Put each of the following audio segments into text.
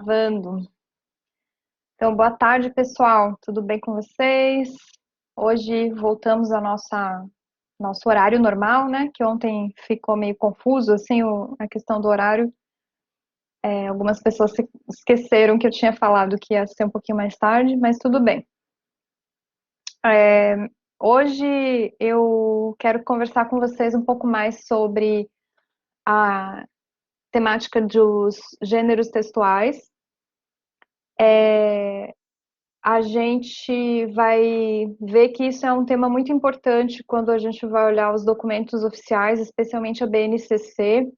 Gravando. Então, boa tarde, pessoal. Tudo bem com vocês? Hoje voltamos ao nosso horário normal, né? Que ontem ficou meio confuso, assim, a questão do horário. Algumas pessoas se esqueceram que eu tinha falado que ia ser um pouquinho mais tarde, mas tudo bem. Hoje eu quero conversar com vocês um pouco mais sobre a temática dos gêneros textuais. A gente vai ver que isso é um tema muito importante quando a gente vai olhar os documentos oficiais, especialmente a BNCC,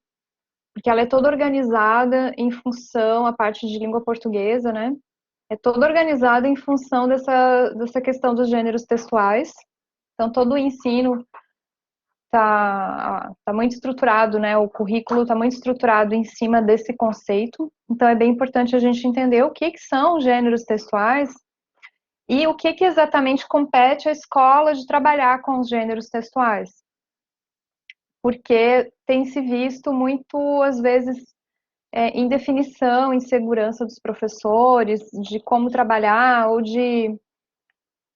porque ela é toda organizada em função, a parte de língua portuguesa, né? É toda organizada em função dessa questão dos gêneros textuais. Então, todo o ensino tá muito estruturado, né? O currículo está muito estruturado em cima desse conceito. Então, é bem importante a gente entender o que são gêneros textuais e o que exatamente compete à escola de trabalhar com os gêneros textuais. Porque tem se visto muito, às vezes, indefinição, insegurança dos professores, de como trabalhar, ou de,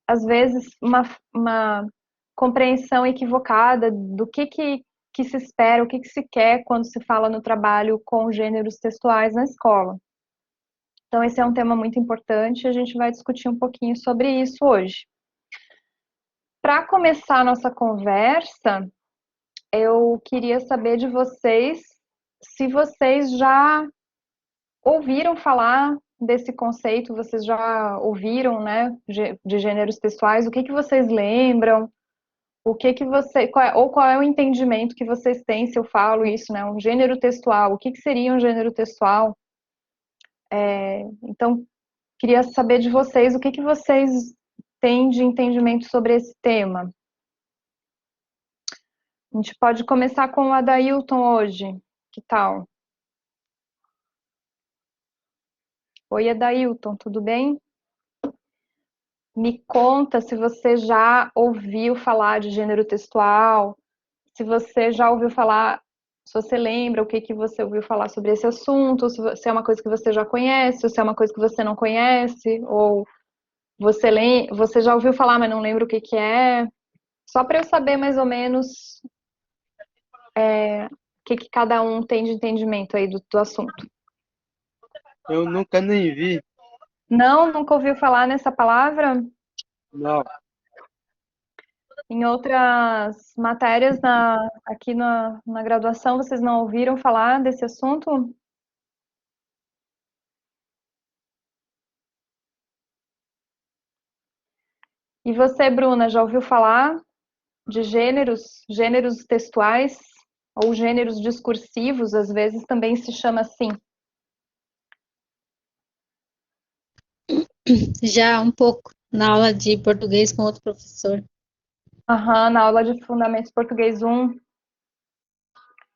às vezes, uma compreensão equivocada do que se espera, o que se quer quando se fala no trabalho com gêneros textuais na escola. Então, esse é um tema muito importante e a gente vai discutir um pouquinho sobre isso hoje. Para começar a nossa conversa, eu queria saber de vocês se vocês já ouviram falar desse conceito, vocês já ouviram, né, de gêneros textuais, o que vocês lembram, qual é o entendimento que vocês têm se eu falo isso, né, um gênero textual, o que seria um gênero textual? Então, queria saber de vocês, o que vocês têm de entendimento sobre esse tema? A gente pode começar com o Adailton hoje. Que tal? Oi, Adailton, tudo bem? Me conta se você já ouviu falar de gênero textual, se você já ouviu falar, se você lembra o que você ouviu falar sobre esse assunto, se é uma coisa que você já conhece, ou se é uma coisa que você não conhece, ou você já ouviu falar, mas não lembra o que é. Só para eu saber mais ou menos o que cada um tem de entendimento aí do assunto. Eu nunca nem vi. Não, nunca ouviu falar nessa palavra? Não. Em outras matérias aqui na graduação, vocês não ouviram falar desse assunto? E você, Bruna, já ouviu falar de gêneros textuais ou gêneros discursivos? Às vezes também se chama assim. Já um pouco na aula de português com outro professor. Aham, na aula de Fundamentos Português 1.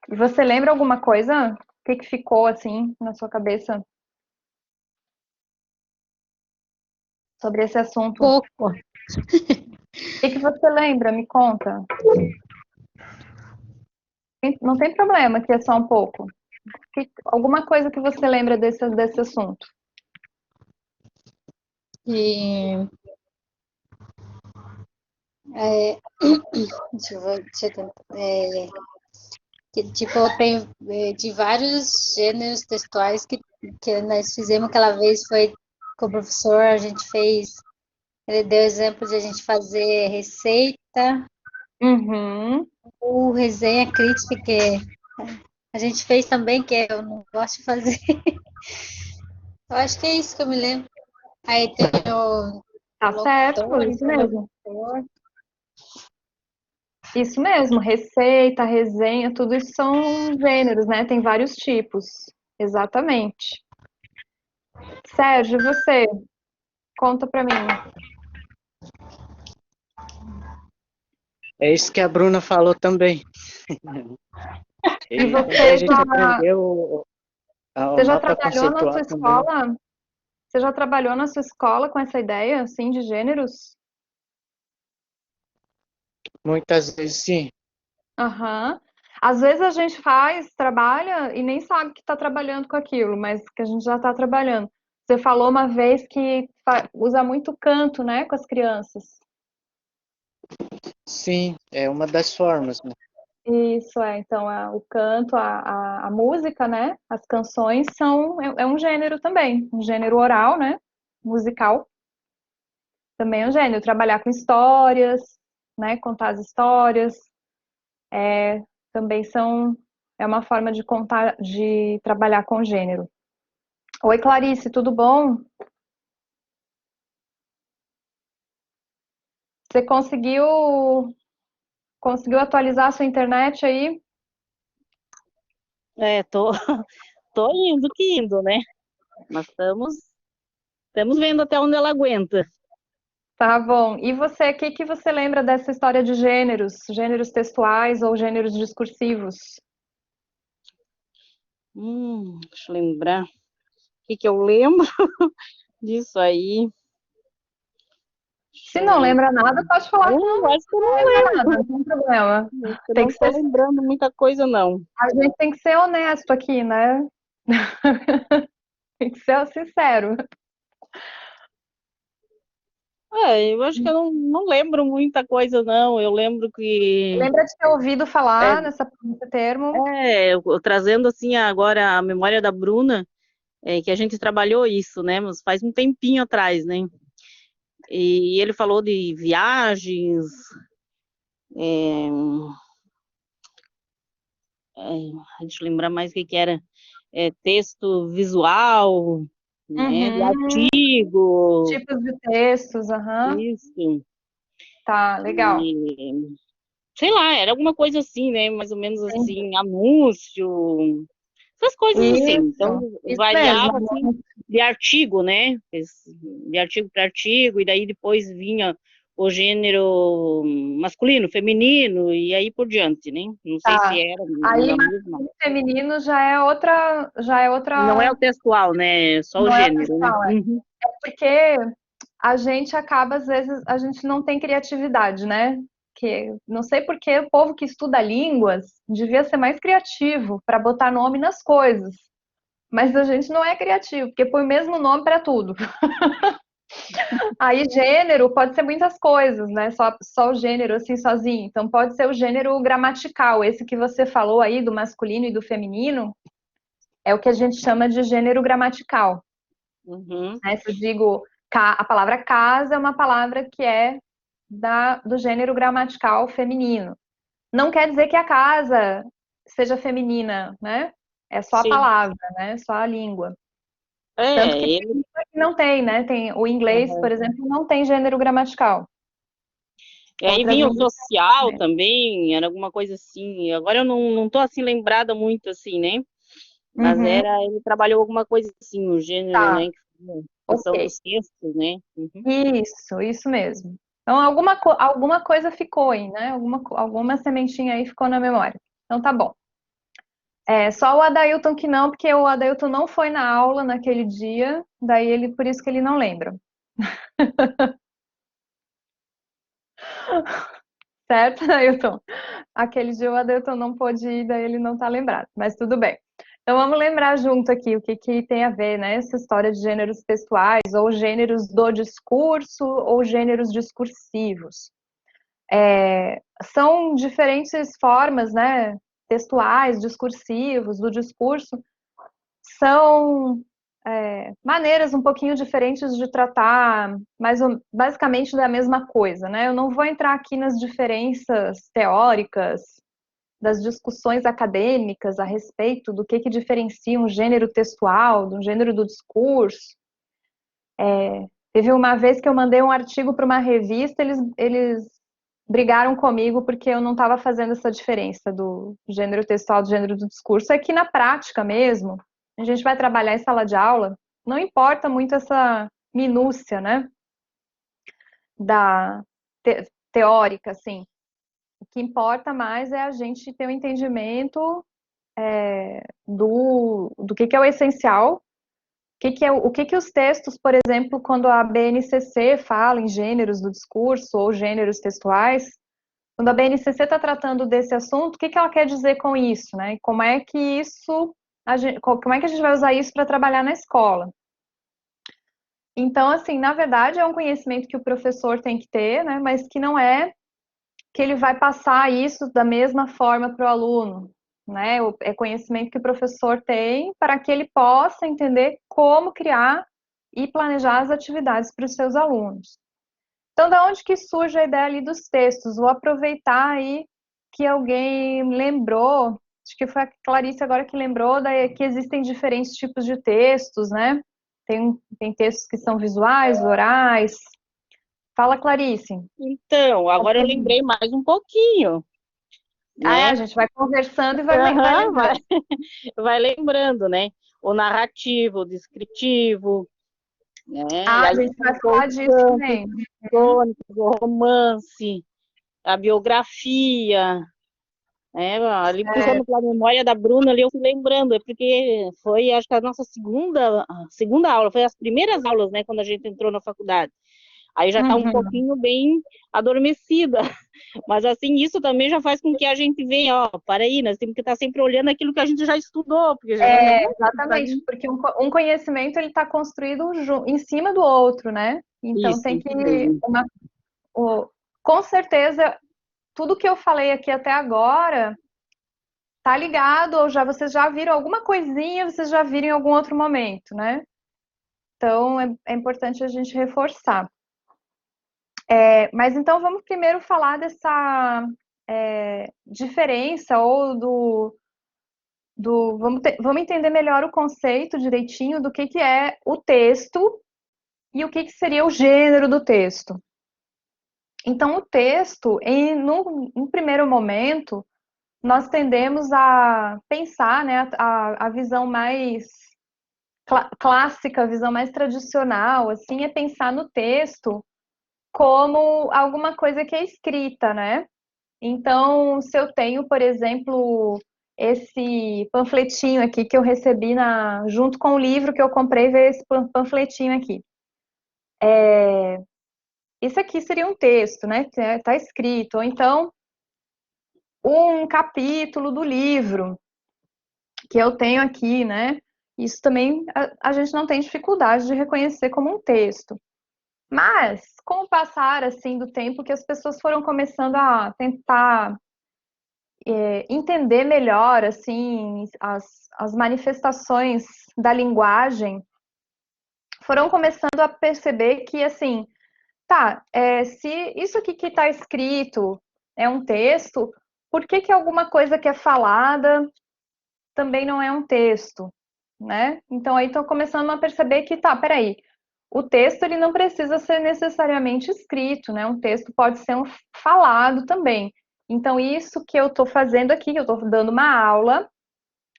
E você lembra alguma coisa? O que ficou assim na sua cabeça sobre esse assunto? O Pouco. que você lembra? Me conta. Não tem problema, que é só um pouco. Alguma coisa que você lembra desse assunto? E, deixa eu tentar. Que, tipo, tem de vários gêneros textuais que nós fizemos aquela vez, foi com o professor, a gente fez, ele deu exemplo de a gente fazer receita, Uhum. ou resenha crítica, que a gente fez também, que eu não gosto de fazer. Eu acho que é isso que eu me lembro. Aí tem o Tá certo, locutor, isso mesmo. interlocutor. Isso mesmo, receita, resenha, tudo isso são gêneros, né? Tem vários tipos. Exatamente. Sérgio, você, conta pra mim. É isso que a Bruna falou também. E E também a gente aprendeu você o já mapa trabalhou na sua conceitual também. escola? Você já trabalhou na sua escola com essa ideia, assim, de gêneros? Muitas vezes sim. Aham. Às vezes a gente trabalha e nem sabe que está trabalhando com aquilo, mas que a gente já está trabalhando. Você falou uma vez que usa muito canto, né, com as crianças. Sim, é uma das formas, né? Isso é, então o canto, a música, né, as canções é um gênero também, um gênero oral, né, musical, também é um gênero. Trabalhar com histórias, né, contar as histórias, também é uma forma de contar, de trabalhar com gênero. Oi, Clarice, tudo bom? Você conseguiu atualizar a sua internet aí? É, tô indo que indo, né? Mas estamos vendo até onde ela aguenta. Tá bom. E você, o que que você lembra dessa história de gêneros, gêneros textuais ou gêneros discursivos? Deixa eu lembrar. O que eu lembro disso aí? Deixa Se eu não ver. lembra nada, pode falar que Acho que eu não não lembra lembro. nada, não tem problema. Acho que eu Tem não que tô ser, lembrando muita coisa, não. a gente tem que ser honesto aqui, né? Tem que ser sincero. Eu acho que eu não lembro muita coisa, não. Eu lembro que Lembra de ter ouvido é, falar nesse termo? trazendo assim agora a memória da Bruna, que a gente trabalhou isso, né? Mas faz um tempinho atrás, né? E ele falou de viagens, é, deixa eu lembrar mais o que era, texto visual, né, de Uhum. artigo, Tipos de textos, aham. isso, Tá, legal. e, sei lá, era alguma coisa assim, né, mais ou menos Entendi. assim, anúncio, essas coisas assim, então Isso mesmo. variava assim, de artigo, né, de artigo para artigo, e daí depois vinha o gênero masculino, feminino, e aí por diante, né, não sei se Tá. era Aí, na mesma. masculino e feminino já é Não é outra, o textual, né? Só o não é gênero, né? textual, é. Uhum. Porque a gente acaba, às vezes, a gente não tem criatividade, né? Que não sei por que o povo que estuda línguas devia ser mais criativo para botar nome nas coisas. Mas a gente não é criativo, porque põe o mesmo nome para tudo. Aí, gênero pode ser muitas coisas, né? Só o gênero, assim, sozinho. Então, pode ser o gênero gramatical. Esse que você falou aí, do masculino e do feminino, é o que a gente chama de gênero gramatical. Uhum. Né? Se eu digo a palavra casa, é uma palavra que é do gênero gramatical feminino. Não quer dizer que a casa seja feminina, né? É só a Sim. palavra, né? Só a língua. Tanto que tem Ele. língua que não tem, né? Tem o inglês, por Uhum. exemplo, não tem gênero gramatical. E aí Outras vinha o línguas social têm. também, era alguma coisa assim. Agora eu não tô assim lembrada muito assim, né? Mas Uhum, ele trabalhou alguma coisa assim, o gênero, tá, né? Que são ok. dos textos, né? Uhum. Isso mesmo. Então, alguma coisa ficou aí, né? Alguma sementinha aí ficou na memória. Então, tá bom. É só o Adailton que não, porque o Adailton não foi na aula naquele dia, daí por isso que ele não lembra. Certo, Adailton? Aquele dia o Adailton não pôde ir, daí ele não tá lembrado, mas tudo bem. Então vamos lembrar junto aqui o que que tem a ver, né? Essa história de gêneros textuais, ou gêneros do discurso, ou gêneros discursivos. São diferentes formas, né? Textuais, discursivos, do discurso, são maneiras um pouquinho diferentes de tratar, basicamente da mesma coisa, né? Eu não vou entrar aqui nas diferenças teóricas, das discussões acadêmicas a respeito do que diferencia um gênero textual de um gênero do discurso. Teve uma vez que eu mandei um artigo para uma revista, eles brigaram comigo porque eu não estava fazendo essa diferença do gênero textual do gênero do discurso. É que na prática mesmo, a gente vai trabalhar em sala de aula, não importa muito essa minúcia, né, da teórica, assim. O que importa mais é a gente ter o um entendimento do que é o essencial, o que os textos, por exemplo, quando a BNCC fala em gêneros do discurso ou gêneros textuais, quando a BNCC está tratando desse assunto, o que que ela quer dizer com isso, né? E como é que como é que a gente vai usar isso para trabalhar na escola? Então, assim, na verdade, é um conhecimento que o professor tem que ter, né? Mas que não é que ele vai passar isso da mesma forma para o aluno, né? É conhecimento que o professor tem para que ele possa entender como criar e planejar as atividades para os seus alunos. Então, da onde que surge a ideia ali dos textos? Vou aproveitar aí que alguém lembrou, acho que foi a Clarice agora que lembrou que existem diferentes tipos de textos, né? Tem textos que são visuais, orais. Fala, Clarice. Então, agora eu lembrei mais um pouquinho, Ah, né? a gente vai conversando e vai Aham, lembrando. vai lembrando, né? O narrativo, o descritivo, né? E Ah, a aí gente vai tem falar os disso cantos, também. crônicas, o romance, a biografia, né? Ali É, puxando pela memória da Bruna, ali eu fui lembrando, é porque foi, acho que a nossa segunda aula, foi as primeiras aulas, né? Quando a gente entrou na faculdade. Aí já está um uhum. pouquinho bem adormecida. Mas assim, isso também já faz com que a gente veja, ó, para aí, nós temos que estar sempre olhando aquilo que a gente já estudou, porque já, né? Exatamente, porque um conhecimento ele está construído em cima do outro, né? Então tem Isso que mesmo. o- com certeza tudo que eu falei aqui até agora tá ligado ou já vocês já viram alguma coisinha, vocês já viram em algum outro momento, né? Então é importante a gente reforçar. Mas então vamos primeiro falar dessa diferença ou vamos entender melhor o conceito direitinho do que é o texto e o que seria o gênero do texto. Então, o texto, num primeiro momento, nós tendemos a pensar, né, a visão mais clássica, a visão mais tradicional, assim, é pensar no texto como alguma coisa que é escrita, né? Então, se eu tenho, por exemplo, esse panfletinho aqui que eu recebi junto com o livro que eu comprei, veio esse panfletinho aqui. Isso aqui seria um texto, né? Tá escrito. Ou então, um capítulo do livro que eu tenho aqui, né? Isso também a gente não tem dificuldade de reconhecer como um texto. Mas, com o passar assim do tempo que as pessoas foram começando a tentar entender melhor assim as manifestações da linguagem, foram começando a perceber que assim, tá, se isso aqui que está escrito é um texto, por que que alguma coisa que é falada também não é um texto, né? Então aí estou começando a perceber que tá, peraí, o texto ele não precisa ser necessariamente escrito, né? Um texto pode ser falado também. Então isso que eu estou fazendo aqui, eu estou dando uma aula,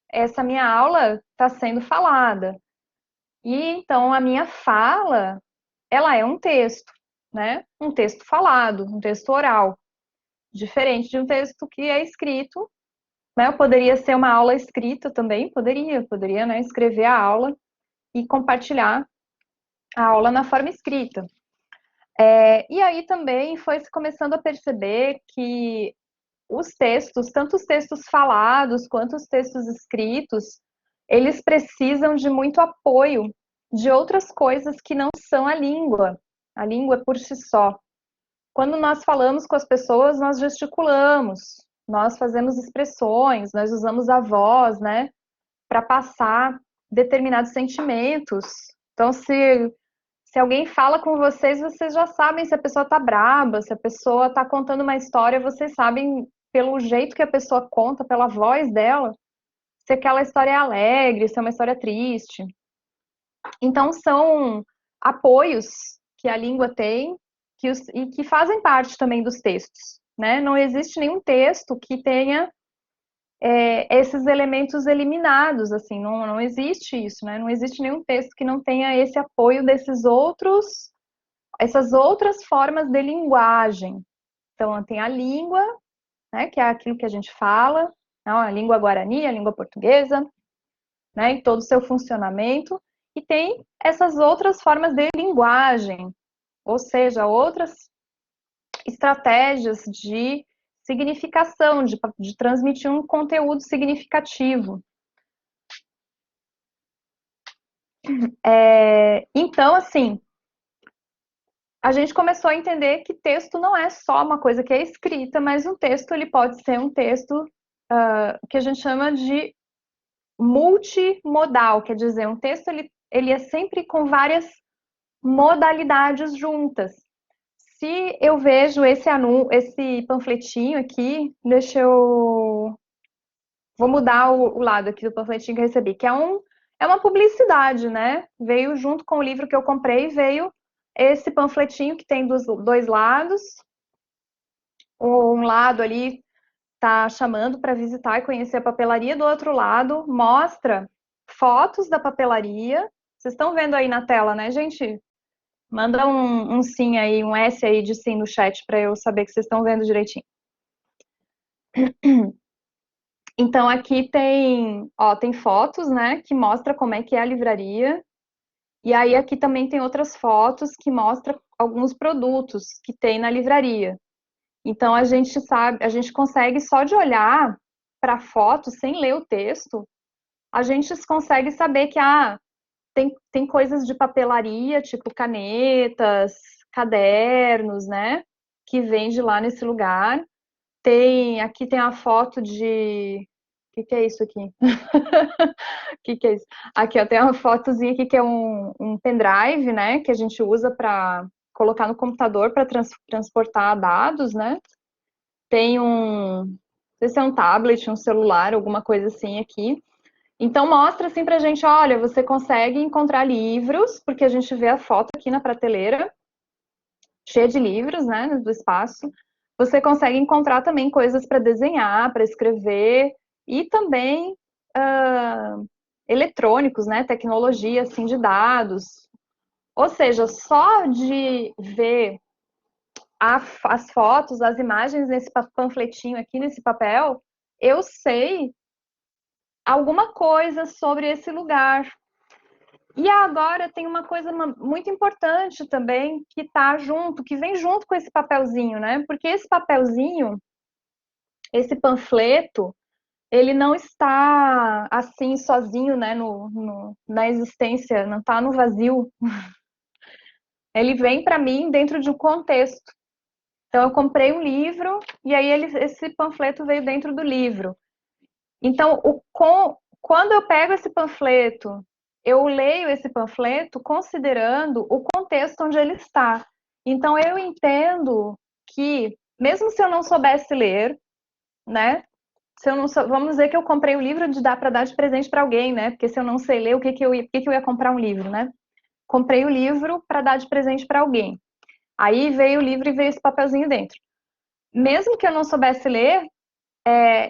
essa minha aula está sendo falada. E então a minha fala, ela é um texto, né? Um texto falado, um texto oral, diferente de um texto que é escrito, né? Eu poderia ser uma aula escrita também, poderia, né, escrever a aula e compartilhar a aula na forma escrita. E aí também foi se começando a perceber que os textos, tanto os textos falados quanto os textos escritos, eles precisam de muito apoio de outras coisas que não são a língua por si só. Quando nós falamos com as pessoas, nós gesticulamos, nós fazemos expressões, nós usamos a voz, né, para passar determinados sentimentos. Então, se alguém fala com vocês, vocês já sabem se a pessoa está braba, se a pessoa está contando uma história, vocês sabem pelo jeito que a pessoa conta, pela voz dela, se aquela história é alegre, se é uma história triste. Então, são apoios que a língua tem e que fazem parte também dos textos, né? Não existe nenhum texto que tenha esses elementos eliminados, assim, não existe isso, né? Não existe nenhum texto que não tenha esse apoio essas outras formas de linguagem. Então, tem a língua, né, que é aquilo que a gente fala, a língua guarani, a língua portuguesa, né, em todo o seu funcionamento, e tem essas outras formas de linguagem, ou seja, outras estratégias de significação, de transmitir um conteúdo significativo. Então, assim, a gente começou a entender que texto não é só uma coisa que é escrita, mas um texto ele pode ser um texto que a gente chama de multimodal, quer dizer, um texto ele é sempre com várias modalidades juntas. Se eu vejo esse panfletinho aqui, vou mudar o lado aqui do panfletinho que eu recebi, que é uma publicidade, né? Veio junto com o livro que eu comprei, veio esse panfletinho que tem dois lados. Um lado ali está chamando para visitar e conhecer a papelaria, do outro lado mostra fotos da papelaria. Vocês estão vendo aí na tela, né, gente? Manda um sim aí, um S aí de sim no chat para eu saber que vocês estão vendo direitinho. Então aqui tem fotos, né, que mostra como é que é a livraria. E aí aqui também tem outras fotos que mostram alguns produtos que tem na livraria. Então a gente consegue só de olhar para a foto sem ler o texto, a gente consegue saber que tem coisas de papelaria, tipo canetas, cadernos, né, que vende lá nesse lugar. Aqui tem a foto de... O que é isso aqui? O que é isso? Aqui, ó, tem uma fotozinha aqui que é um pendrive, né, que a gente usa para colocar no computador para transportar dados, né? Tem não sei se é um tablet, um celular, alguma coisa assim aqui. Então mostra assim pra gente, olha, você consegue encontrar livros, porque a gente vê a foto aqui na prateleira, cheia de livros, né, do espaço. Você consegue encontrar também coisas para desenhar, para escrever, e também eletrônicos, né, tecnologia assim de dados. Ou seja, só de ver as fotos, as imagens nesse panfletinho aqui, nesse papel, eu sei alguma coisa sobre esse lugar. E agora tem uma coisa muito importante também que tá junto, que vem junto com esse papelzinho, né? Porque esse papelzinho, esse panfleto, ele não está assim sozinho, né, na existência, não está no vazio. Ele vem para mim dentro de um contexto. Então eu comprei um livro e aí esse panfleto veio dentro do livro. Então, quando eu pego esse panfleto, eu leio esse panfleto considerando o contexto onde ele está. Então, eu entendo que, mesmo se eu não soubesse ler, né? Vamos dizer que eu comprei o livro para dar de presente para alguém, né? Porque se eu não sei ler, por que eu ia comprar um livro, né? Comprei o livro para dar de presente para alguém. Aí veio o livro e veio esse papelzinho dentro. Mesmo que eu não soubesse ler,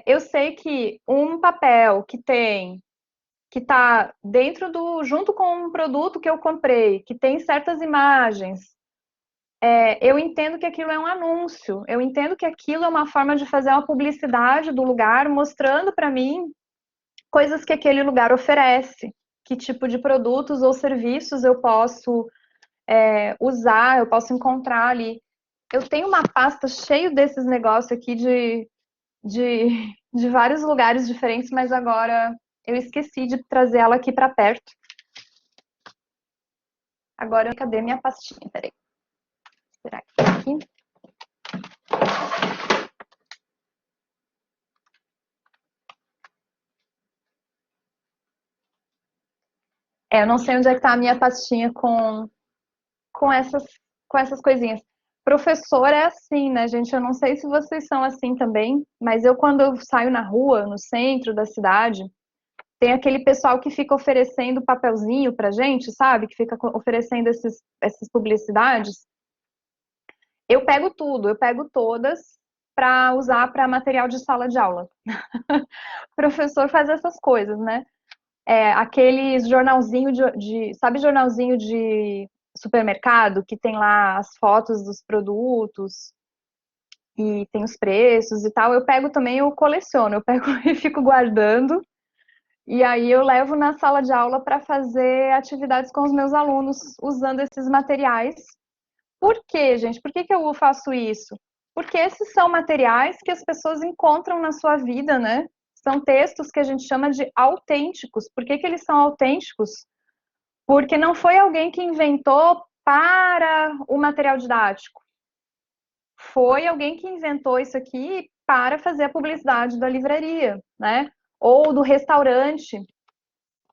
eu sei que um papel que está junto com um produto que eu comprei, que tem certas imagens, eu entendo que aquilo é um anúncio, eu entendo que aquilo é uma forma de fazer uma publicidade do lugar, mostrando para mim coisas que aquele lugar oferece, que tipo de produtos ou serviços eu posso usar, eu posso encontrar ali. Eu tenho uma pasta cheia desses negócios aqui de vários lugares diferentes, mas agora eu esqueci de trazer ela aqui para perto. Agora, cadê minha pastinha? Peraí. Será que tá aqui? Eu não sei onde é que tá a minha pastinha com essas coisinhas. Professor é assim, né, gente? Eu não sei se vocês são assim também, mas quando eu saio na rua, no centro da cidade, tem aquele pessoal que fica oferecendo papelzinho pra gente, sabe? Que fica oferecendo essas publicidades. Eu pego tudo, eu pego todas para usar para material de sala de aula. O professor faz essas coisas, né? Aqueles jornalzinho sabe jornalzinho de supermercado que tem lá as fotos dos produtos e tem os preços e tal. Eu pego também, eu coleciono, eu pego e fico guardando. E aí eu levo na sala de aula para fazer atividades com os meus alunos usando esses materiais. Por quê, gente? Por que eu faço isso? porque esses são materiais que as pessoas encontram na sua vida, né? São textos que a gente chama de autênticos. Por que que eles são autênticos? Porque não foi alguém que inventou para o material didático. Foi alguém que inventou isso aqui para fazer a publicidade da livraria, né? Ou do restaurante.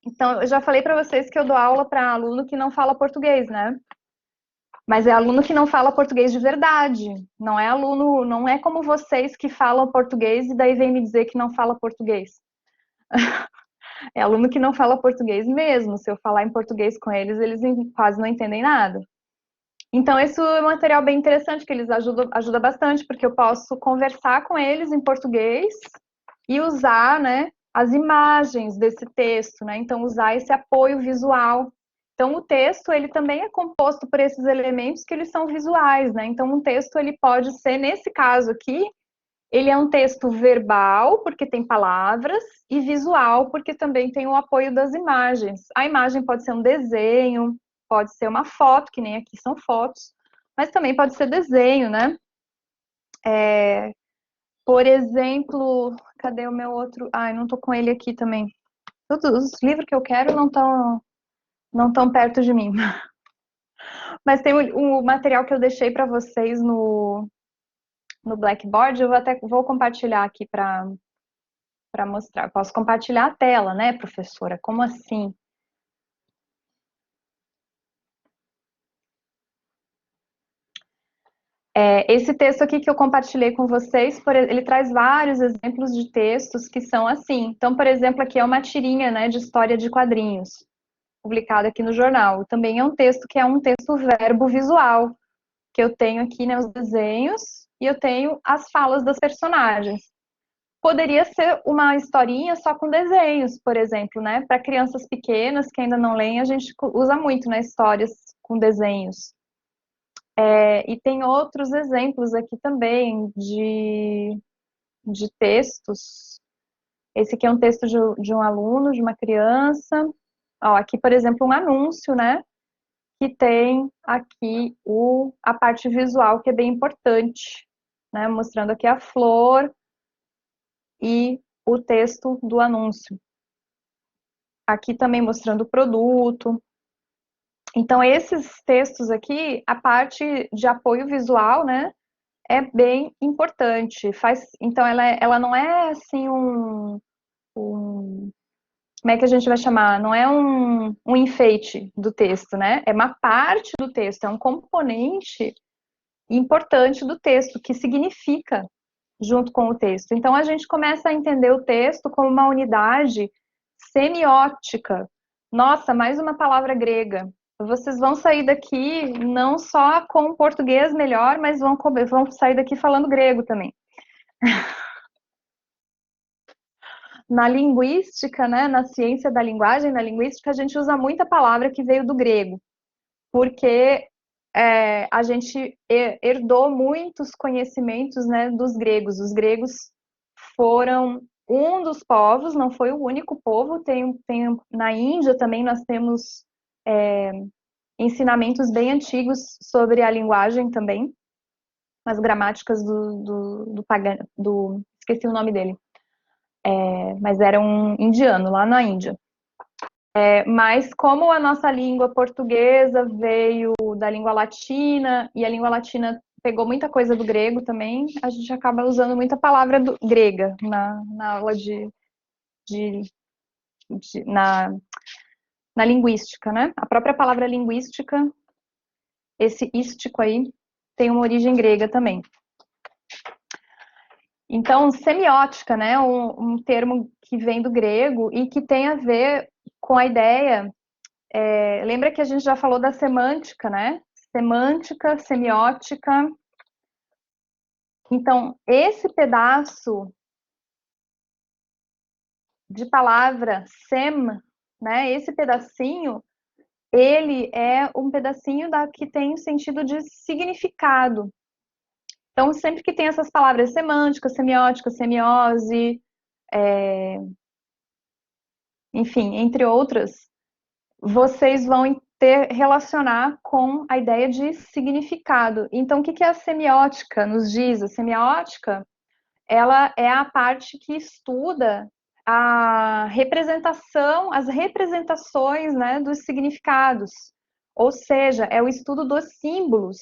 Então, eu já falei para vocês que eu dou aula para aluno que não fala português, né? Mas é aluno que não fala português de verdade. Não é aluno, não é como vocês que falam português e daí vem me dizer que não fala português. É aluno que não fala português mesmo. Se eu falar em português com eles, eles quase não entendem nada. Então, esse é um material bem interessante, que eles ajuda bastante, porque eu posso conversar com eles em português e usar, né, as imagens desse texto, né? Então, usar esse apoio visual. Então, o texto, ele também é composto por esses elementos que eles são visuais, né? Então, um texto, ele pode ser, nesse caso aqui, ele é um texto verbal, porque tem palavras, e visual, porque também tem o apoio das imagens. A imagem pode ser um desenho, pode ser uma foto, que nem aqui são fotos, mas também pode ser desenho, né? Por exemplo, cadê o meu outro? Ai, não tô com ele aqui também. Todos os livros que eu quero não tão perto de mim. Mas tem o material que eu deixei para vocês no Blackboard, eu até vou compartilhar aqui para mostrar. Posso compartilhar a tela, né, professora? Como assim? Esse texto aqui que eu compartilhei com vocês, ele traz vários exemplos de textos que são assim. Então, por exemplo, aqui é uma tirinha, né, de história de quadrinhos, publicada aqui no jornal. Também é um texto que é um texto verbo visual, que eu tenho aqui, né, os desenhos e eu tenho as falas das personagens. Poderia ser uma historinha só com desenhos, por exemplo, né? Para crianças pequenas que ainda não leem, a gente usa muito, né, histórias com desenhos. E tem outros exemplos aqui também de textos. Esse aqui é um texto de um aluno, de uma criança. Ó, aqui, por exemplo, um anúncio, né? Que tem aqui a parte visual, que é bem importante, né? Mostrando aqui a flor e o texto do anúncio. Aqui também mostrando o produto. Então, esses textos aqui, a parte de apoio visual, né? É bem importante. Então, ela não é assim como é que a gente vai chamar? Não é um enfeite do texto, né? É uma parte do texto, é um componente importante do texto, que significa junto com o texto. Então, a gente começa a entender o texto como uma unidade semiótica. Nossa, mais uma palavra grega. Vocês vão sair daqui não só com português melhor, mas vão sair daqui falando grego também. Na linguística, né, na ciência da linguagem, na linguística, a gente usa muita palavra que veio do grego, porque a gente herdou muitos conhecimentos, né, dos gregos. Os gregos foram um dos povos, não foi o único povo. Na Índia também nós temos ensinamentos bem antigos sobre a linguagem também, as gramáticas esqueci o nome dele, mas era um indiano lá na Índia. Mas como a nossa língua portuguesa veio da língua latina, e a língua latina pegou muita coisa do grego também, a gente acaba usando muita palavra grega na aula na linguística, né? A própria palavra linguística, esse ístico aí, tem uma origem grega também. Então, semiótica, né? Um termo que vem do grego e que tem a ver com a ideia. Lembra que a gente já falou da semântica, né? Semântica, semiótica. Então, esse pedaço de palavra sem, né? Esse pedacinho, ele é um pedacinho que tem o sentido de significado. Então, sempre que tem essas palavras semântica, semiótica, semiose, enfim, entre outras, vocês vão relacionar com a ideia de significado. Então, o que a semiótica nos diz? A semiótica, ela é a parte que estuda a representação, as representações, né, dos significados. Ou seja, é o estudo dos símbolos.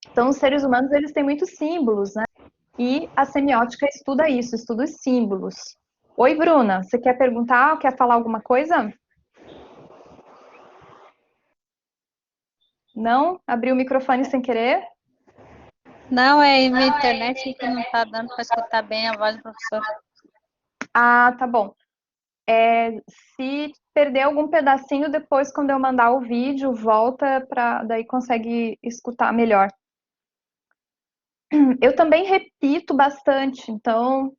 Então, os seres humanos, eles têm muitos símbolos, né? E a semiótica estuda isso, estuda os símbolos. Oi, Bruna, você quer perguntar ou quer falar alguma coisa? Não? Abriu o microfone sem querer? Não, é minha internet que não está dando para escutar bem a voz do professor. Ah, tá bom. Se perder algum pedacinho, depois, quando eu mandar o vídeo, volta para daí consegue escutar melhor. Eu também repito bastante, então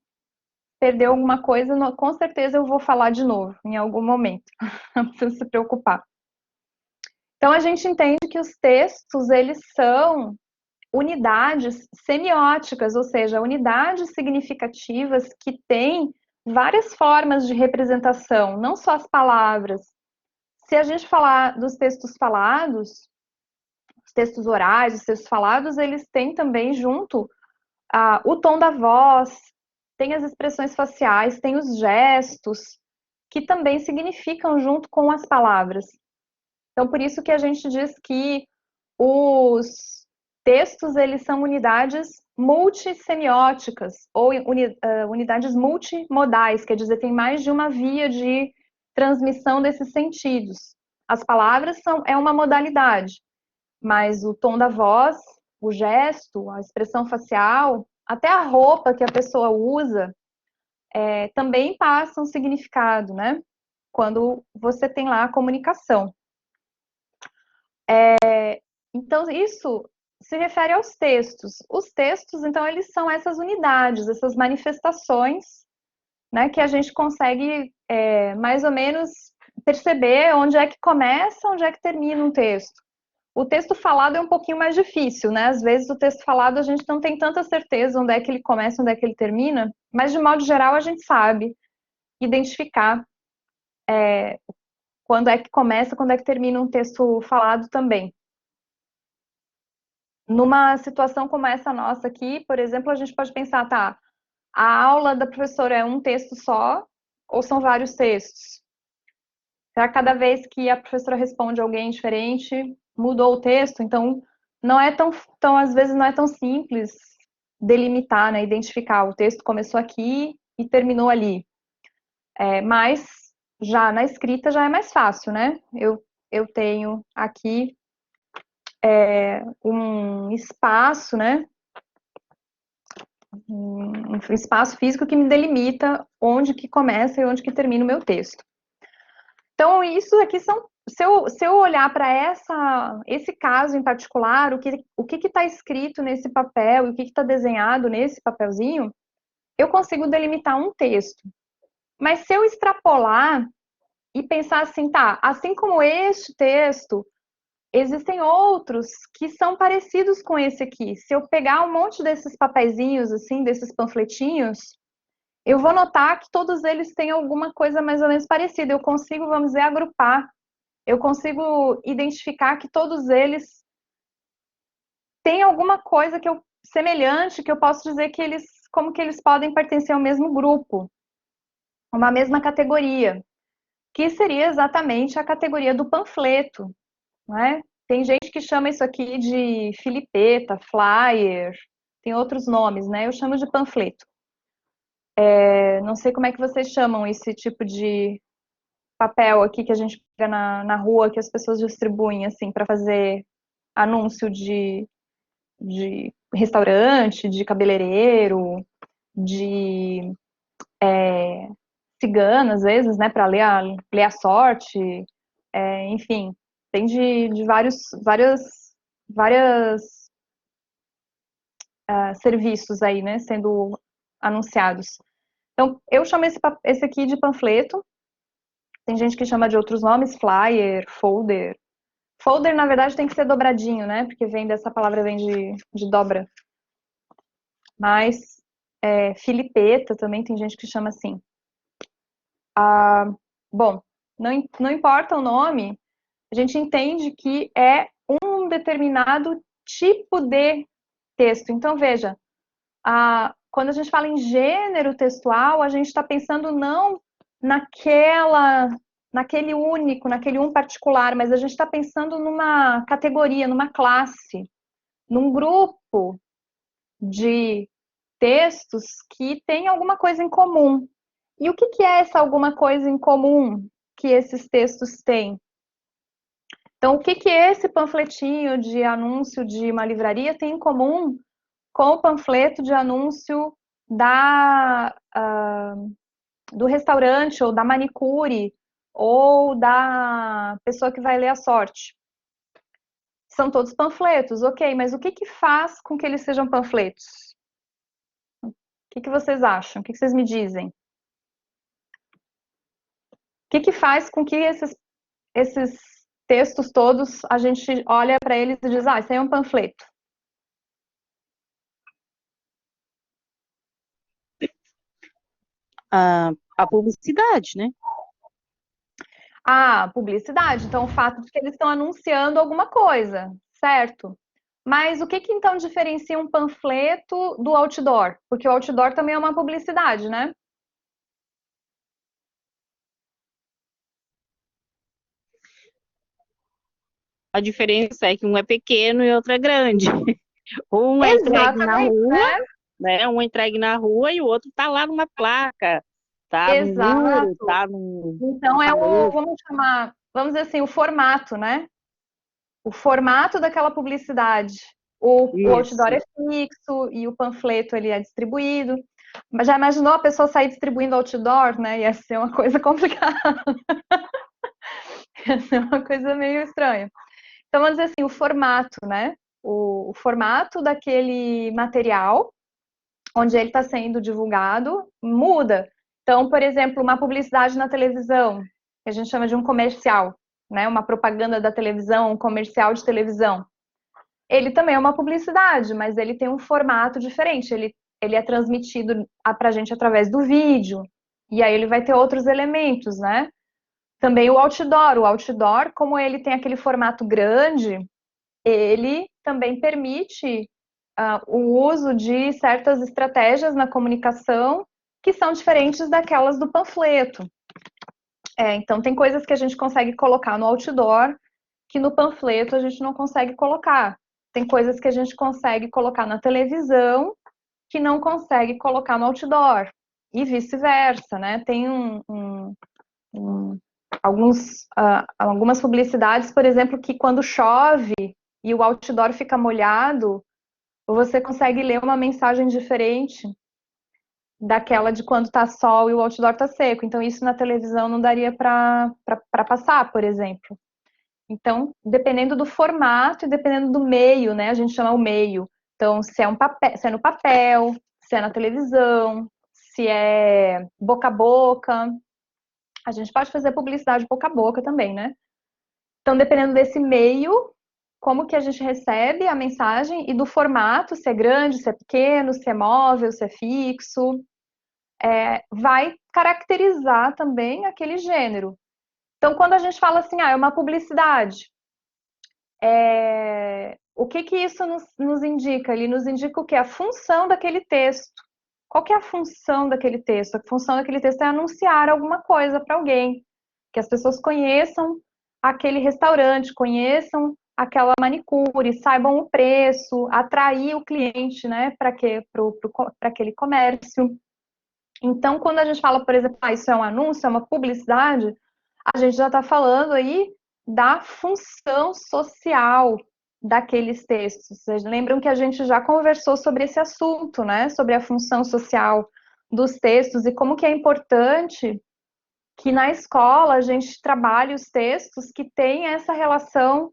perdeu alguma coisa, com certeza eu vou falar de novo em algum momento. Não precisa se preocupar. Então a gente entende que os textos, eles são unidades semióticas, ou seja, unidades significativas que têm várias formas de representação, não só as palavras. Se a gente falar dos textos falados, os textos orais, os textos falados, eles têm também junto o tom da voz, tem as expressões faciais, tem os gestos, que também significam junto com as palavras. Então, por isso que a gente diz que os textos, eles são unidades multissemióticas, ou unidades multimodais, quer dizer, tem mais de uma via de transmissão desses sentidos. As palavras é uma modalidade, mas o tom da voz, o gesto, a expressão facial, até a roupa que a pessoa usa, também passa um significado, né? Quando você tem lá a comunicação. Então, isso se refere aos textos. Os textos, então, eles são essas unidades, essas manifestações, né, que a gente consegue mais ou menos perceber onde é que começa, onde é que termina um texto. O texto falado é um pouquinho mais difícil, né? Às vezes o texto falado a gente não tem tanta certeza onde é que ele começa, onde é que ele termina, mas de modo geral a gente sabe identificar quando é que começa, quando é que termina um texto falado também. Numa situação como essa nossa aqui, por exemplo, a gente pode pensar, tá, a aula da professora é um texto só ou são vários textos? Será que cada vez que a professora responde alguém diferente, mudou o texto? Então, não é às vezes não é tão simples delimitar, né, identificar o texto começou aqui e terminou ali. Mas já na escrita já é mais fácil, né? Eu tenho aqui um espaço, né? Um espaço físico que me delimita onde que começa e onde que termina o meu texto. Então, isso aqui são. Se eu olhar para esse caso em particular, o que está escrito nesse papel e o que está desenhado nesse papelzinho, eu consigo delimitar um texto. Mas se eu extrapolar e pensar assim, tá, assim como este texto, existem outros que são parecidos com esse aqui. Se eu pegar um monte desses papeizinhos, assim, desses panfletinhos, eu vou notar que todos eles têm alguma coisa mais ou menos parecida. Eu consigo, vamos dizer, agrupar. Eu consigo identificar que todos eles têm alguma coisa semelhante, que eu posso dizer que como que eles podem pertencer ao mesmo grupo, uma mesma categoria, que seria exatamente a categoria do panfleto, não é? Tem gente que chama isso aqui de filipeta, flyer, tem outros nomes, né? Eu chamo de panfleto. Não sei como é que vocês chamam esse tipo de papel aqui que a gente pega na rua, que as pessoas distribuem, assim, para fazer anúncio de restaurante, de cabeleireiro, de cigana, às vezes, né, para ler a sorte, enfim, tem de vários serviços aí, né, sendo anunciados. Então, eu chamo esse aqui de panfleto, tem gente que chama de outros nomes, flyer, folder. Folder, na verdade, tem que ser dobradinho, né, porque essa palavra vem de dobra. Mas, filipeta também tem gente que chama assim. Bom, não importa o nome, a gente entende que é um determinado tipo de texto. Então, veja, quando a gente fala em gênero textual, a gente está pensando não naquele único, naquele um particular, mas a gente está pensando numa categoria, numa classe, num grupo de textos que tem alguma coisa em comum. E o que é essa alguma coisa em comum que esses textos têm? Então, o que esse panfletinho de anúncio de uma livraria tem em comum com o panfleto de anúncio do restaurante, ou da manicure, ou da pessoa que vai ler a sorte? São todos panfletos, ok, mas o que faz com que eles sejam panfletos? O que vocês acham? O que vocês me dizem? O que faz com que esses textos todos, a gente olha para eles e diz, isso aí é um panfleto? A publicidade, né? Publicidade. Então, o fato de que eles estão anunciando alguma coisa, certo? Mas o que então diferencia um panfleto do outdoor? Porque o outdoor também é uma publicidade, né? A diferença é que um é pequeno e outro é grande. Um é entregue na Exatamente, rua, né? né? Um é entregue na rua e o outro tá lá numa placa, tá num muro, Exato. tá Então, na parede. vamos dizer assim, o formato, né? O formato daquela publicidade. O outdoor Isso. é fixo e o panfleto ele é distribuído. Mas já imaginou a pessoa sair distribuindo outdoor, né? Ia ser uma coisa complicada. Ia ser uma coisa meio estranha. Então, vamos dizer assim, o formato, né? O formato daquele material onde ele está sendo divulgado muda. Então, por exemplo, uma publicidade na televisão, que a gente chama de um comercial, né? Uma propaganda da televisão, um comercial de televisão. Ele também é uma publicidade, mas ele tem um formato diferente. Ele é transmitido para a gente através do vídeo, e aí ele vai ter outros elementos, né? Também o outdoor. O outdoor, como ele tem aquele formato grande, ele também permite o uso de certas estratégias na comunicação que são diferentes daquelas do panfleto. Então, tem coisas que a gente consegue colocar no outdoor que no panfleto a gente não consegue colocar. Tem coisas que a gente consegue colocar na televisão que não consegue colocar no outdoor. E vice-versa, né? Tem algumas publicidades, por exemplo, que quando chove e o outdoor fica molhado, você consegue ler uma mensagem diferente daquela de quando tá sol e o outdoor tá seco. Então, isso na televisão não daria para passar, por exemplo. Então, dependendo do formato e dependendo do meio, né? A gente chama o meio. Então, se é se é no papel, se é na televisão, se é boca a boca. A gente pode fazer publicidade boca a boca também, né? Então, dependendo desse meio, como que a gente recebe a mensagem e do formato, se é grande, se é pequeno, se é móvel, se é fixo, vai caracterizar também aquele gênero. Então, quando a gente fala assim, é uma publicidade, o que isso nos indica? Ele nos indica o quê? A função daquele texto. Qual que é a função daquele texto? A função daquele texto é anunciar alguma coisa para alguém, que as pessoas conheçam aquele restaurante, conheçam aquela manicure, saibam o preço, atrair o cliente, né, para aquele comércio. Então, quando a gente fala, por exemplo, isso é um anúncio, é uma publicidade, a gente já está falando aí da função social daqueles textos. Vocês lembram que a gente já conversou sobre esse assunto, né? Sobre a função social dos textos e como que é importante que na escola a gente trabalhe os textos que têm essa relação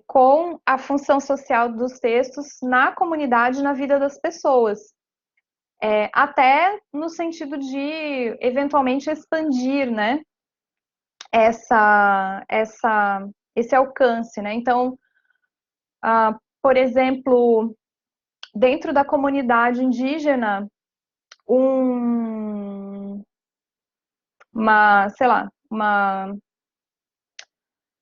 com a função social dos textos na comunidade, na vida das pessoas. Até no sentido de, eventualmente, expandir, né? Esse alcance, né? Então, por exemplo, dentro da comunidade indígena, sei lá,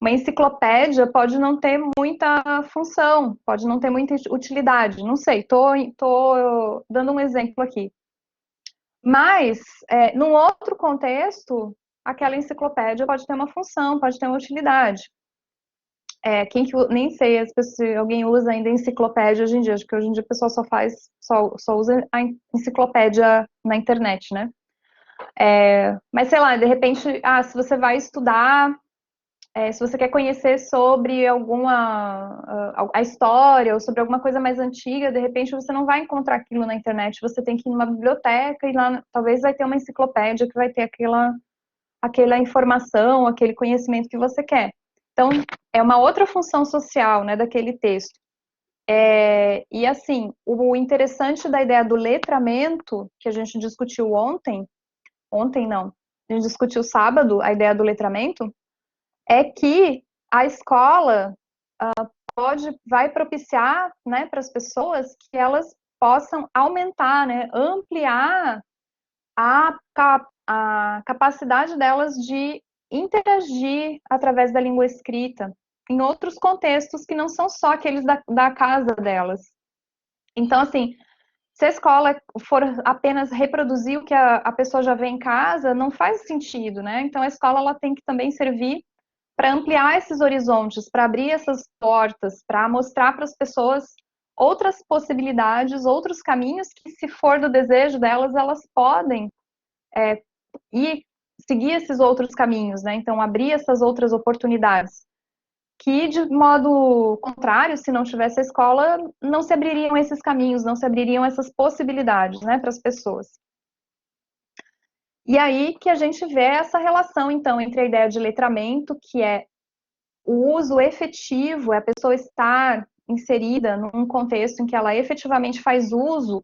Uma enciclopédia pode não ter muita função, pode não ter muita utilidade, não sei, tô dando um exemplo aqui. Mas, num outro contexto, aquela enciclopédia pode ter uma função, pode ter uma utilidade. Nem sei se alguém usa ainda enciclopédia hoje em dia, acho que hoje em dia o pessoal só usa a enciclopédia na internet, né? Mas sei lá, de repente, se você vai estudar, se você quer conhecer sobre a história ou sobre alguma coisa mais antiga, de repente você não vai encontrar aquilo na internet, você tem que ir numa biblioteca e lá talvez vai ter uma enciclopédia que vai ter aquela informação, aquele conhecimento que você quer. Então, é uma outra função social, né, daquele texto. E assim, o interessante da ideia do letramento, que a gente discutiu ontem não, a gente discutiu sábado, a ideia do letramento, é que a escola vai propiciar, né, para as pessoas que elas possam aumentar, né, ampliar a capacidade delas de interagir através da língua escrita em outros contextos que não são só aqueles da casa delas. Então, assim, se a escola for apenas reproduzir o que a pessoa já vê em casa, não faz sentido, né? Então, a escola ela tem que também servir para ampliar esses horizontes, para abrir essas portas, para mostrar para as pessoas outras possibilidades, outros caminhos que, se for do desejo delas, elas podem ir seguir esses outros caminhos, né? Então, abrir essas outras oportunidades. Que, de modo contrário, se não tivesse a escola, não se abririam esses caminhos, não se abririam essas possibilidades, né, para as pessoas. E aí que a gente vê essa relação, então, entre a ideia de letramento, que é o uso efetivo, é a pessoa estar inserida num contexto em que ela efetivamente faz uso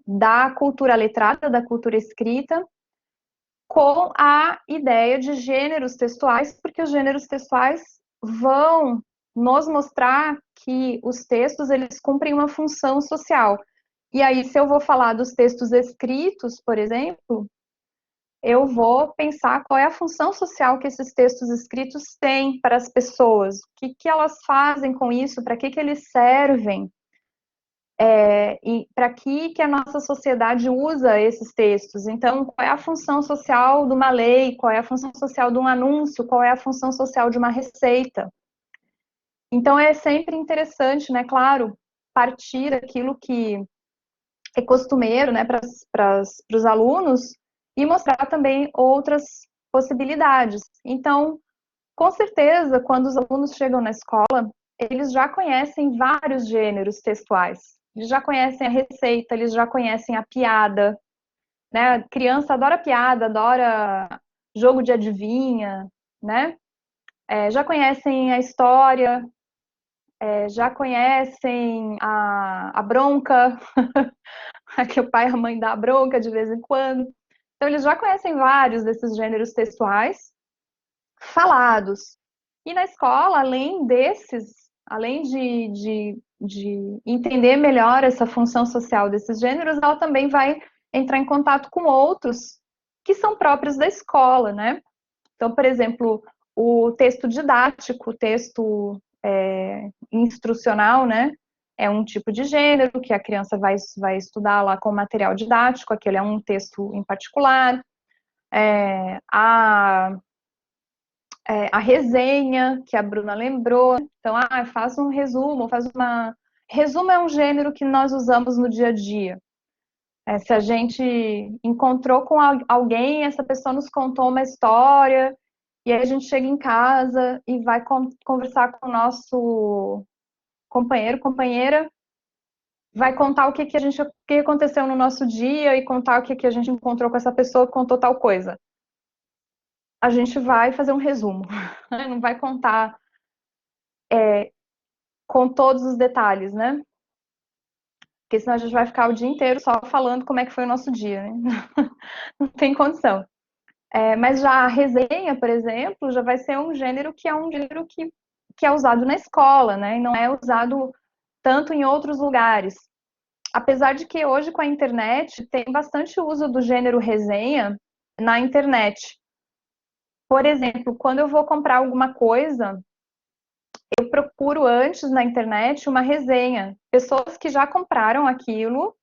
da cultura letrada, da cultura escrita, com a ideia de gêneros textuais, porque os gêneros textuais vão nos mostrar que os textos eles cumprem uma função social. E aí, se eu vou falar dos textos escritos, por exemplo, eu vou pensar qual é a função social que esses textos escritos têm para as pessoas, o que elas fazem com isso, para que eles servem, e para que a nossa sociedade usa esses textos. Então, qual é a função social de uma lei, qual é a função social de um anúncio, qual é a função social de uma receita. Então, é sempre interessante, né, claro, partir daquilo que é costumeiro, né, para os alunos e mostrar também outras possibilidades. Então, com certeza, quando os alunos chegam na escola, eles já conhecem vários gêneros textuais. Eles já conhecem a receita, eles já conhecem a piada, né? A criança adora piada, adora jogo de adivinha, né? Já conhecem a história, já conhecem a bronca, que o pai e a mãe dá bronca de vez em quando. Então, eles já conhecem vários desses gêneros textuais falados. E na escola, além desses, além de entender melhor essa função social desses gêneros, ela também vai entrar em contato com outros que são próprios da escola, né? Então, por exemplo, o texto didático, o texto instrucional, né? É um tipo de gênero que a criança vai estudar lá com material didático, aquele é um texto em particular. A resenha, que a Bruna lembrou. Então, faz um resumo, Resumo é um gênero que nós usamos no dia a dia. Se a gente encontrou com alguém, essa pessoa nos contou uma história, e aí a gente chega em casa e vai conversar com o nosso companheiro, companheira, vai contar o que aconteceu no nosso dia e contar o que a gente encontrou com essa pessoa que contou tal coisa. A gente vai fazer um resumo, não vai contar com todos os detalhes, né? Porque senão a gente vai ficar o dia inteiro só falando como é que foi o nosso dia, né? Não tem condição. Mas já a resenha, por exemplo, já vai ser um gênero que é usado na escola, né? E não é usado tanto em outros lugares. Apesar de que hoje com a internet tem bastante uso do gênero resenha na internet. por exemplo, quando eu vou comprar alguma coisa, eu procuro antes na internet uma resenha. Pessoas que já compraram aquilo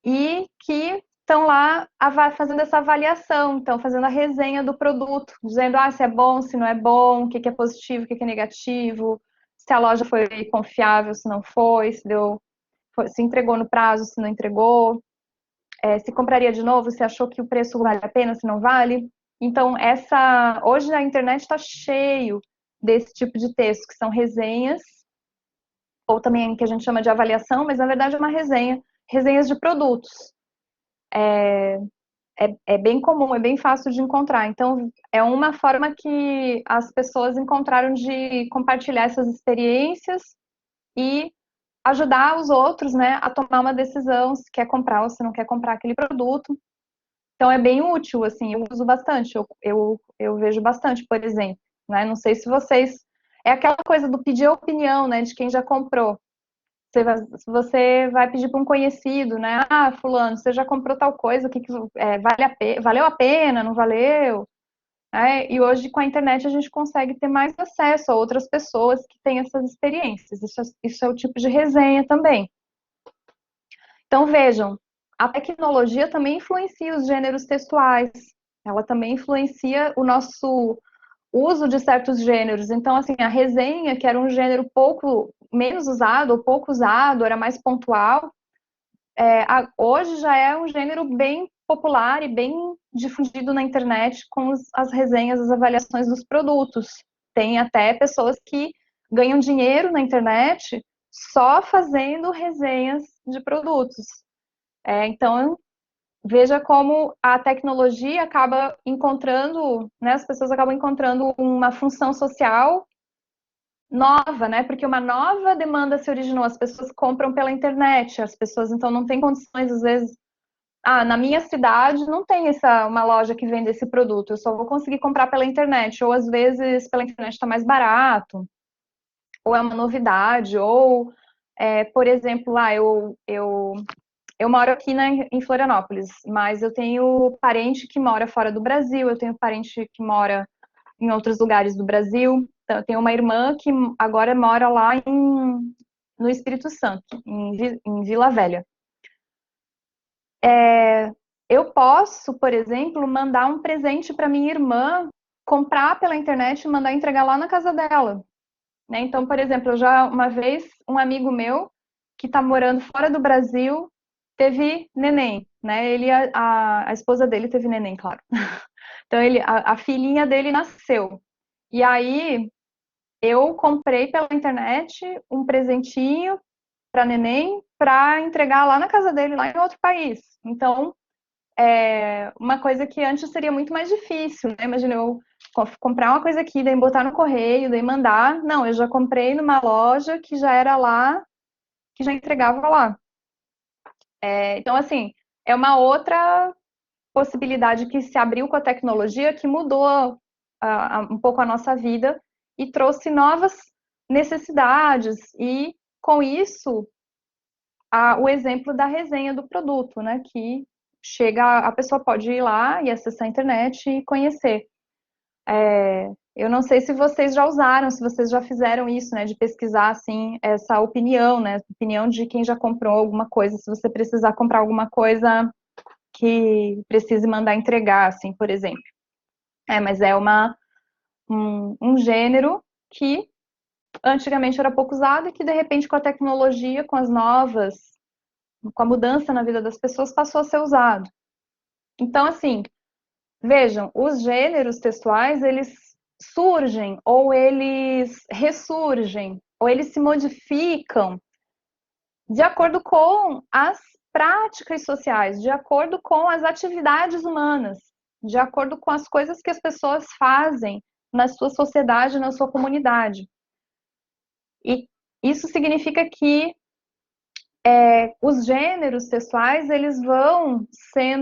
e que estão lá fazendo essa avaliação, estão fazendo a resenha do produto, dizendo se é bom, se não é bom, o que é positivo, o que é negativo, se a loja foi confiável, se não foi, se entregou no prazo, se não entregou, se compraria de novo, se achou que o preço vale a pena, se não vale. Então, hoje a internet está cheio desse tipo de texto, que são resenhas, ou também que a gente chama de avaliação, mas na verdade é uma resenhas de produtos. É bem comum, é bem fácil de encontrar. Então, é uma forma que as pessoas encontraram de compartilhar essas experiências e ajudar os outros, né, a tomar uma decisão se quer comprar ou se não quer comprar aquele produto. Então, é bem útil, assim, eu uso bastante, eu vejo bastante, por exemplo, né, não sei se vocês... É aquela coisa do pedir opinião, né, de quem já comprou. Você vai pedir para um conhecido, né? Fulano, você já comprou tal coisa, valeu a pena, não valeu? E hoje, com a internet, a gente consegue ter mais acesso a outras pessoas que têm essas experiências. Isso é o tipo de resenha também. Então, vejam, a tecnologia também influencia os gêneros textuais. Ela também influencia o nosso uso de certos gêneros. Então, assim, a resenha, que era um gênero menos usado, ou pouco usado, era mais pontual, hoje já é um gênero bem popular e bem difundido na internet com as resenhas, as avaliações dos produtos. Tem até pessoas que ganham dinheiro na internet só fazendo resenhas de produtos. Então, veja como a tecnologia acaba encontrando, né, as pessoas acabam encontrando uma função social nova, né, porque uma nova demanda se originou, as pessoas compram pela internet, as pessoas então não têm condições, às vezes, na minha cidade não tem uma loja que vende esse produto, eu só vou conseguir comprar pela internet, ou às vezes pela internet está mais barato, ou é uma novidade, ou, por exemplo, eu moro aqui em Florianópolis, mas eu tenho parente que mora fora do Brasil, eu tenho parente que mora em outros lugares do Brasil. Então, eu tenho uma irmã que agora mora lá no Espírito Santo, em Vila Velha. Eu posso, por exemplo, mandar um presente para minha irmã, comprar pela internet e mandar entregar lá na casa dela. Né? Então, por exemplo, uma vez, um amigo meu que está morando fora do Brasil teve neném, né? A esposa dele teve neném, claro. Então, a filhinha dele nasceu. E aí, eu comprei pela internet um presentinho para neném para entregar lá na casa dele, lá em outro país. Então, uma coisa que antes seria muito mais difícil, né? Imagina eu comprar uma coisa aqui, daí botar no correio, daí mandar. Não, eu já comprei numa loja que já era lá, que já entregava lá. Então, assim, é uma outra possibilidade que se abriu com a tecnologia, que mudou um pouco a nossa vida e trouxe novas necessidades. E, com isso, o exemplo da resenha do produto, né? Que a pessoa pode ir lá e acessar a internet e conhecer. Eu não sei se vocês já usaram, se vocês já fizeram isso, né? De pesquisar, assim, essa opinião, né? Opinião de quem já comprou alguma coisa, se você precisar comprar alguma coisa que precise mandar entregar, assim, por exemplo. Mas é um gênero que antigamente era pouco usado e que, de repente, com a tecnologia, com a mudança na vida das pessoas, passou a ser usado. Então, assim, vejam, os gêneros textuais, eles surgem, ou eles ressurgem, ou eles se modificam de acordo com as práticas sociais, de acordo com as atividades humanas, de acordo com as coisas que as pessoas fazem na sua sociedade, na sua comunidade. E isso significa que os gêneros textuais, eles vão se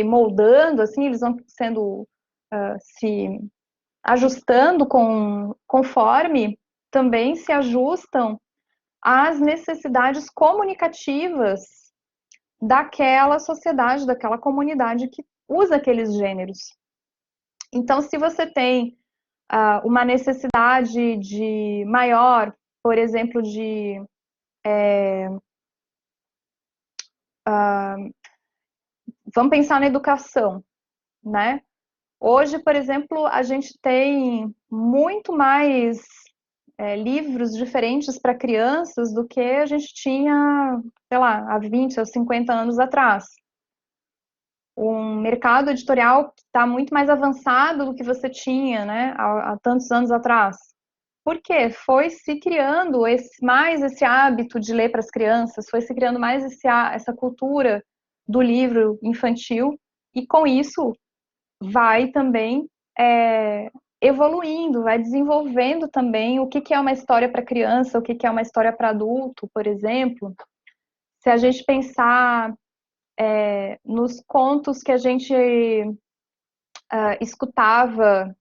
moldando, assim, eles vão se ajustando conforme também se ajustam às necessidades comunicativas daquela sociedade, daquela comunidade usa aqueles gêneros. Então, se você tem uma necessidade de maior, por exemplo, de vamos pensar na educação, né? Hoje, por exemplo, a gente tem muito mais livros diferentes para crianças do que a gente tinha, sei lá, há 20 ou 50 anos atrás. Um mercado editorial que está muito mais avançado do que você tinha, né, há tantos anos atrás. Por quê? Foi se criando mais esse hábito de ler para as crianças, foi se criando mais essa cultura do livro infantil, e com isso vai também evoluindo, vai desenvolvendo também o que é uma história para criança, o que é uma história para adulto, por exemplo. Se a gente pensar nos contos que a gente escutava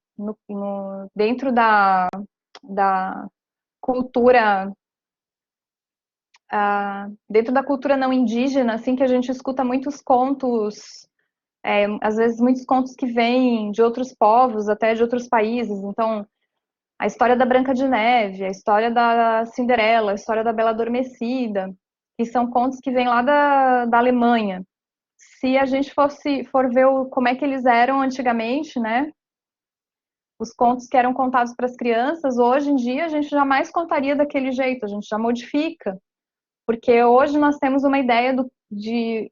dentro da cultura, dentro da cultura não indígena, assim, que a gente escuta muitos contos, às vezes muitos contos que vêm de outros povos, até de outros países. Então, a história da Branca de Neve, a história da Cinderela, a história da Bela Adormecida, que são contos que vêm lá da Alemanha. Se a gente for ver como é que eles eram antigamente, né? Os contos que eram contados para as crianças, hoje em dia a gente jamais contaria daquele jeito, a gente já modifica. Porque hoje nós temos uma ideia de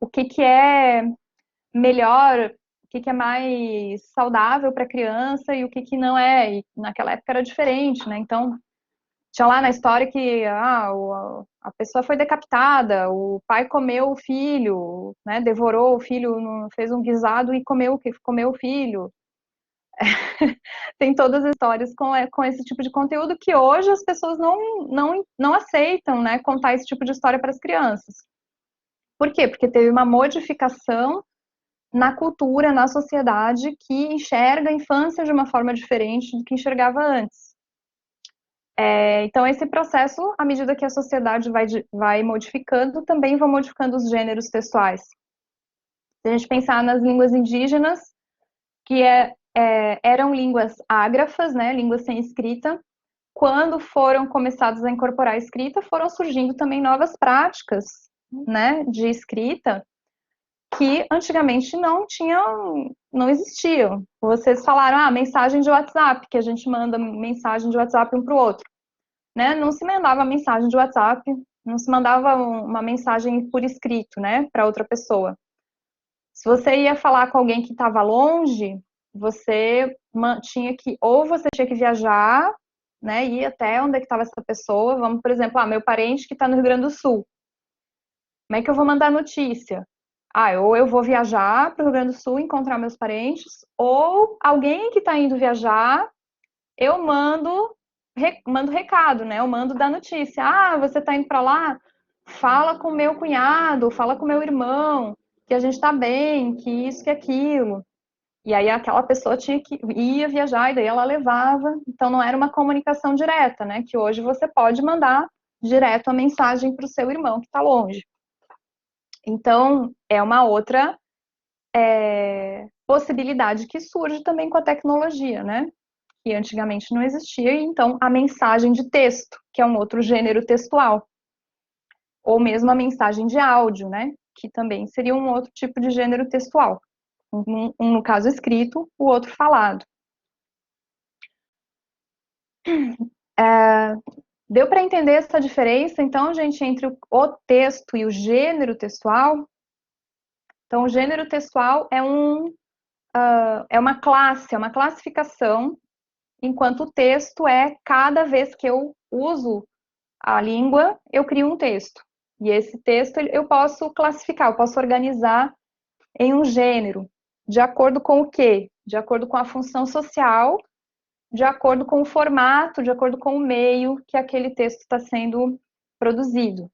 o que é melhor, o que é mais saudável para a criança e o que não é. E naquela época era diferente, né? Então, tinha lá na história que a pessoa foi decapitada, o pai comeu o filho, né? Devorou o filho, fez um guisado e comeu o filho. Tem todas as histórias com esse tipo de conteúdo que hoje as pessoas não aceitam, né? Contar esse tipo de história para as crianças. Por quê? Porque teve uma modificação na cultura, na sociedade, que enxerga a infância de uma forma diferente do que enxergava antes. Então, esse processo, à medida que a sociedade vai modificando, também vão modificando os gêneros textuais. Se a gente pensar nas línguas indígenas, que eram línguas ágrafas, né, línguas sem escrita, quando foram começados a incorporar a escrita, foram surgindo também novas práticas, né, de escrita, que antigamente não existiam. Vocês falaram, mensagem de WhatsApp, que a gente manda mensagem de WhatsApp um para o outro. Né? Não se mandava mensagem de WhatsApp, não se mandava uma mensagem por escrito, né, para outra pessoa. Se você ia falar com alguém que estava longe, você tinha que viajar, né, ir até onde é que estava essa pessoa. Vamos, por exemplo, meu parente que está no Rio Grande do Sul. Como é que eu vou mandar notícia? Ou eu vou viajar para o Rio Grande do Sul encontrar meus parentes, ou alguém que está indo viajar, eu mando recado, né? Eu mando dar notícia. Você está indo para lá? Fala com meu cunhado, fala com meu irmão, que a gente está bem, que isso, que aquilo. E aí aquela pessoa ia viajar e daí ela levava. Então não era uma comunicação direta, né? Que hoje você pode mandar direto a mensagem para o seu irmão que está longe. Então, é uma outra possibilidade que surge também com a tecnologia, né? Que antigamente não existia, e então a mensagem de texto, que é um outro gênero textual. Ou mesmo a mensagem de áudio, né? Que também seria um outro tipo de gênero textual. Um no caso escrito, o outro falado. Deu para entender essa diferença, então, gente, entre o texto e o gênero textual? Então, o gênero textual é uma classe, é uma classificação, enquanto o texto é cada vez que eu uso a língua, eu crio um texto. E esse texto eu posso classificar, eu posso organizar em um gênero, de acordo com o quê? De acordo com a função social, de acordo com o formato, de acordo com o meio que aquele texto está sendo produzido.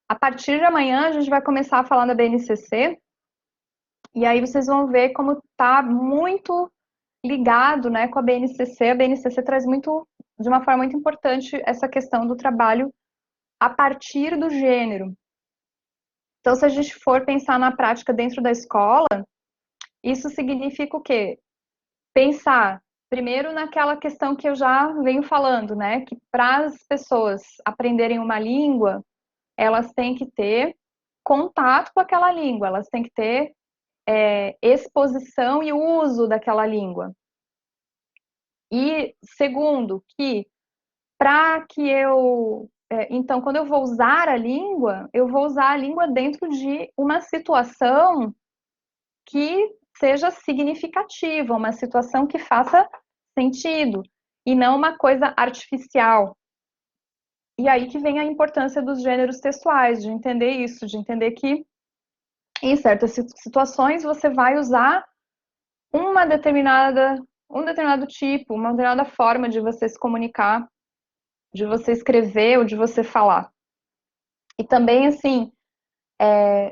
A partir de amanhã, a gente vai começar a falar da BNCC, e aí vocês vão ver como está muito ligado, né, com a BNCC. A BNCC traz de uma forma muito importante essa questão do trabalho a partir do gênero. Então, se a gente for pensar na prática dentro da escola, isso significa o quê? Pensar primeiro naquela questão que eu já venho falando, né? Que para as pessoas aprenderem uma língua, elas têm que ter contato com aquela língua, elas têm que ter exposição e uso daquela língua. E segundo, que para que eu. Então, quando eu vou usar a língua, eu vou usar a língua dentro de uma situação que seja significativa, uma situação que faça sentido, e não uma coisa artificial. E aí que vem a importância dos gêneros textuais, de entender isso, de entender que em certas situações você vai usar um determinado tipo, uma determinada forma de você se comunicar, de você escrever ou de você falar. E também, assim,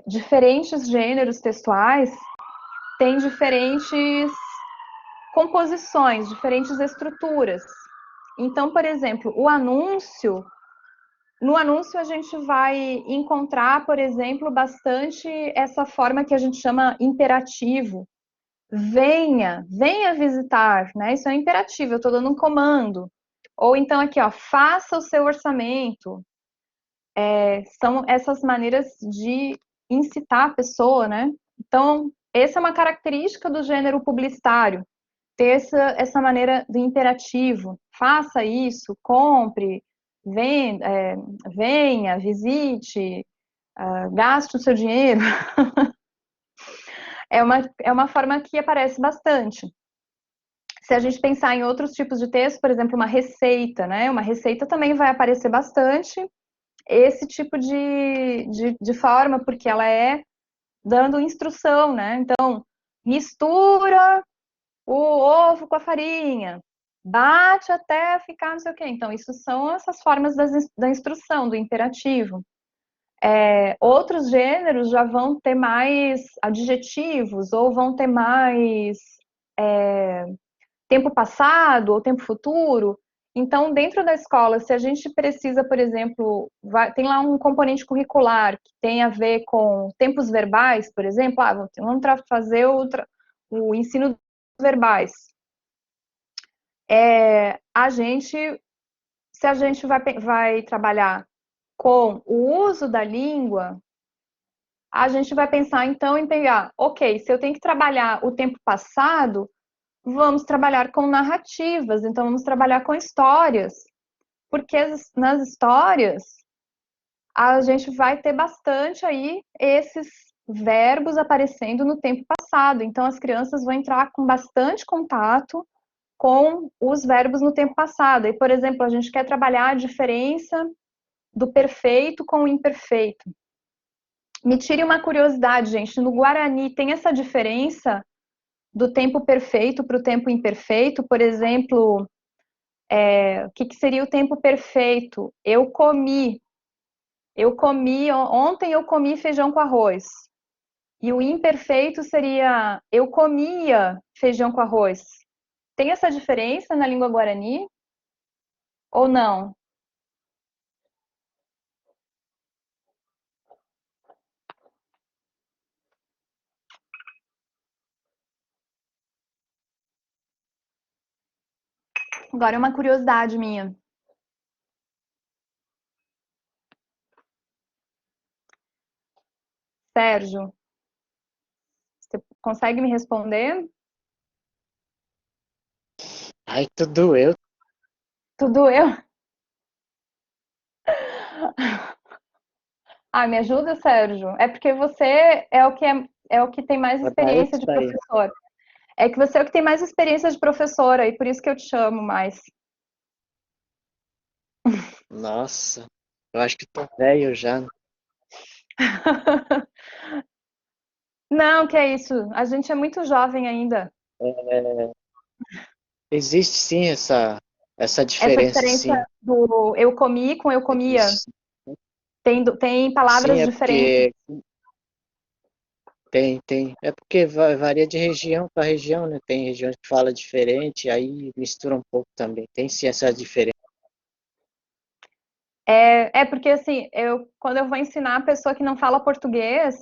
diferentes gêneros textuais têm diferentes composições, diferentes estruturas. Então, por exemplo, no anúncio a gente vai encontrar, por exemplo, bastante essa forma que a gente chama imperativo. Venha, venha visitar, né? Isso é imperativo, eu estou dando um comando. Ou então aqui, ó, faça o seu orçamento. São essas maneiras de incitar a pessoa, né? Então, essa é uma característica do gênero publicitário, ter essa maneira do imperativo. Faça isso, compre, venha, visite, gaste o seu dinheiro. É uma forma que aparece bastante. Se a gente pensar em outros tipos de texto, por exemplo, uma receita, né? Uma receita também vai aparecer bastante esse tipo de forma, porque ela é dando instrução, né? Então, mistura o ovo com a farinha, bate até ficar não sei o quê. Então, isso são essas formas da instrução, do imperativo. Outros gêneros já vão ter mais adjetivos, ou vão ter mais tempo passado ou tempo futuro. Então, dentro da escola, se a gente precisa, por exemplo, tem lá um componente curricular que tem a ver com tempos verbais, por exemplo, vamos fazer o ensino dos verbais. Se a gente vai trabalhar com o uso da língua, a gente vai pensar então em pegar, ok, se eu tenho que trabalhar o tempo passado, vamos trabalhar com narrativas, então vamos trabalhar com histórias, porque nas histórias a gente vai ter bastante aí esses verbos aparecendo no tempo passado, então as crianças vão entrar com bastante contato com os verbos no tempo passado. E, por exemplo, a gente quer trabalhar a diferença do perfeito com o imperfeito. Me tire uma curiosidade, gente, no Guarani tem essa diferença do tempo perfeito para o tempo imperfeito? Por exemplo, o que seria o tempo perfeito? Ontem eu comi feijão com arroz. E o imperfeito seria, eu comia feijão com arroz. Tem essa diferença na língua guarani? Ou não? Agora é uma curiosidade minha. Sérgio, você consegue me responder? Ai, tudo eu. Tudo eu? Ah, me ajuda, Sérgio? É porque você é o que tem mais experiência de Daí. professor. É que você é o que tem mais experiência de professora, e por isso que eu te chamo mais. Nossa, eu acho que tô velho já. Não, que é isso. A gente é muito jovem ainda. Existe sim essa Essa diferença, diferença sim. do eu comi com eu comia Existe. tem Sim, palavras é diferentes. porque tem. É porque varia de região para região, né? Tem regiões que fala diferente, aí mistura um pouco também. Tem sim essa diferença. É porque, assim, quando eu vou ensinar a pessoa que não fala português,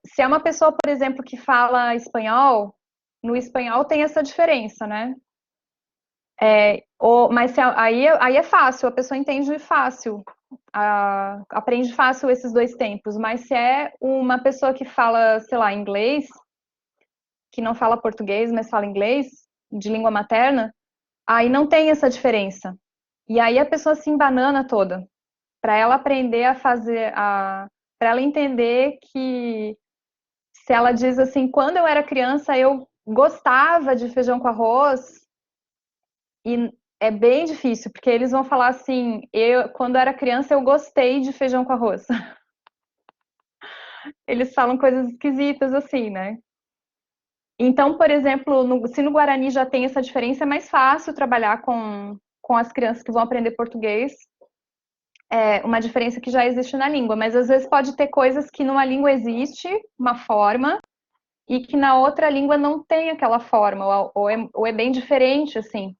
se é uma pessoa, por exemplo, que fala espanhol, no espanhol tem essa diferença, né? Mas aí é fácil, a pessoa entende fácil, aprende fácil esses dois tempos. Mas se é uma pessoa que fala, sei lá, inglês, que não fala português, mas fala inglês, de língua materna, aí não tem essa diferença. E aí a pessoa se embanana toda, para ela aprender a fazer, para ela entender que se ela diz assim, quando eu era criança eu gostava de feijão com arroz, e é bem difícil, porque eles vão falar assim, quando era criança eu gostei de feijão com arroz. Eles falam coisas esquisitas assim, né? Então, por exemplo, se no Guarani já tem essa diferença, é mais fácil trabalhar com as crianças que vão aprender português, uma diferença que já existe na língua, mas às vezes pode ter coisas que numa língua existe uma forma e que na outra língua não tem aquela forma, ou é bem diferente, assim.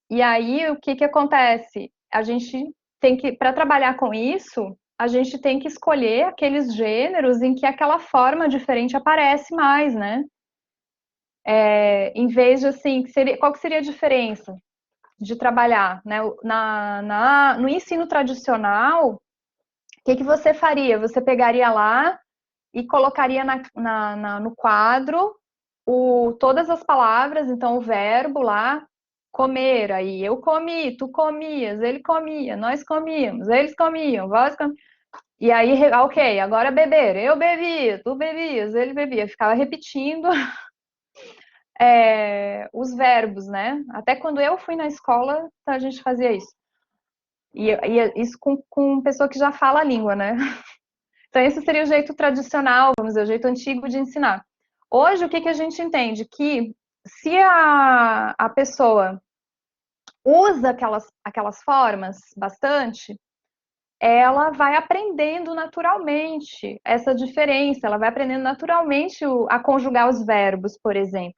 E aí, o que que acontece? A gente tem que, para trabalhar com isso, a gente tem que escolher aqueles gêneros em que aquela forma diferente aparece mais, né? Em vez de, assim, qual que seria a diferença de trabalhar, né? No ensino tradicional, o que que você faria? Você pegaria lá e colocaria no quadro todas as palavras, então o verbo lá, comer, aí eu comi, tu comias, ele comia, nós comíamos, eles comiam, vós comíamos. E aí, ok, agora beber, eu bebia, tu bebias, ele bebia, ficava repetindo os verbos, né? Até quando eu fui na escola, a gente fazia isso. E isso com pessoa que já fala a língua, né? Então, esse seria o jeito tradicional, vamos dizer, o jeito antigo de ensinar. Hoje, o que, que a gente entende? Que se a pessoa usa aquelas formas bastante, ela vai aprendendo naturalmente essa diferença, ela vai aprendendo naturalmente a conjugar os verbos, por exemplo.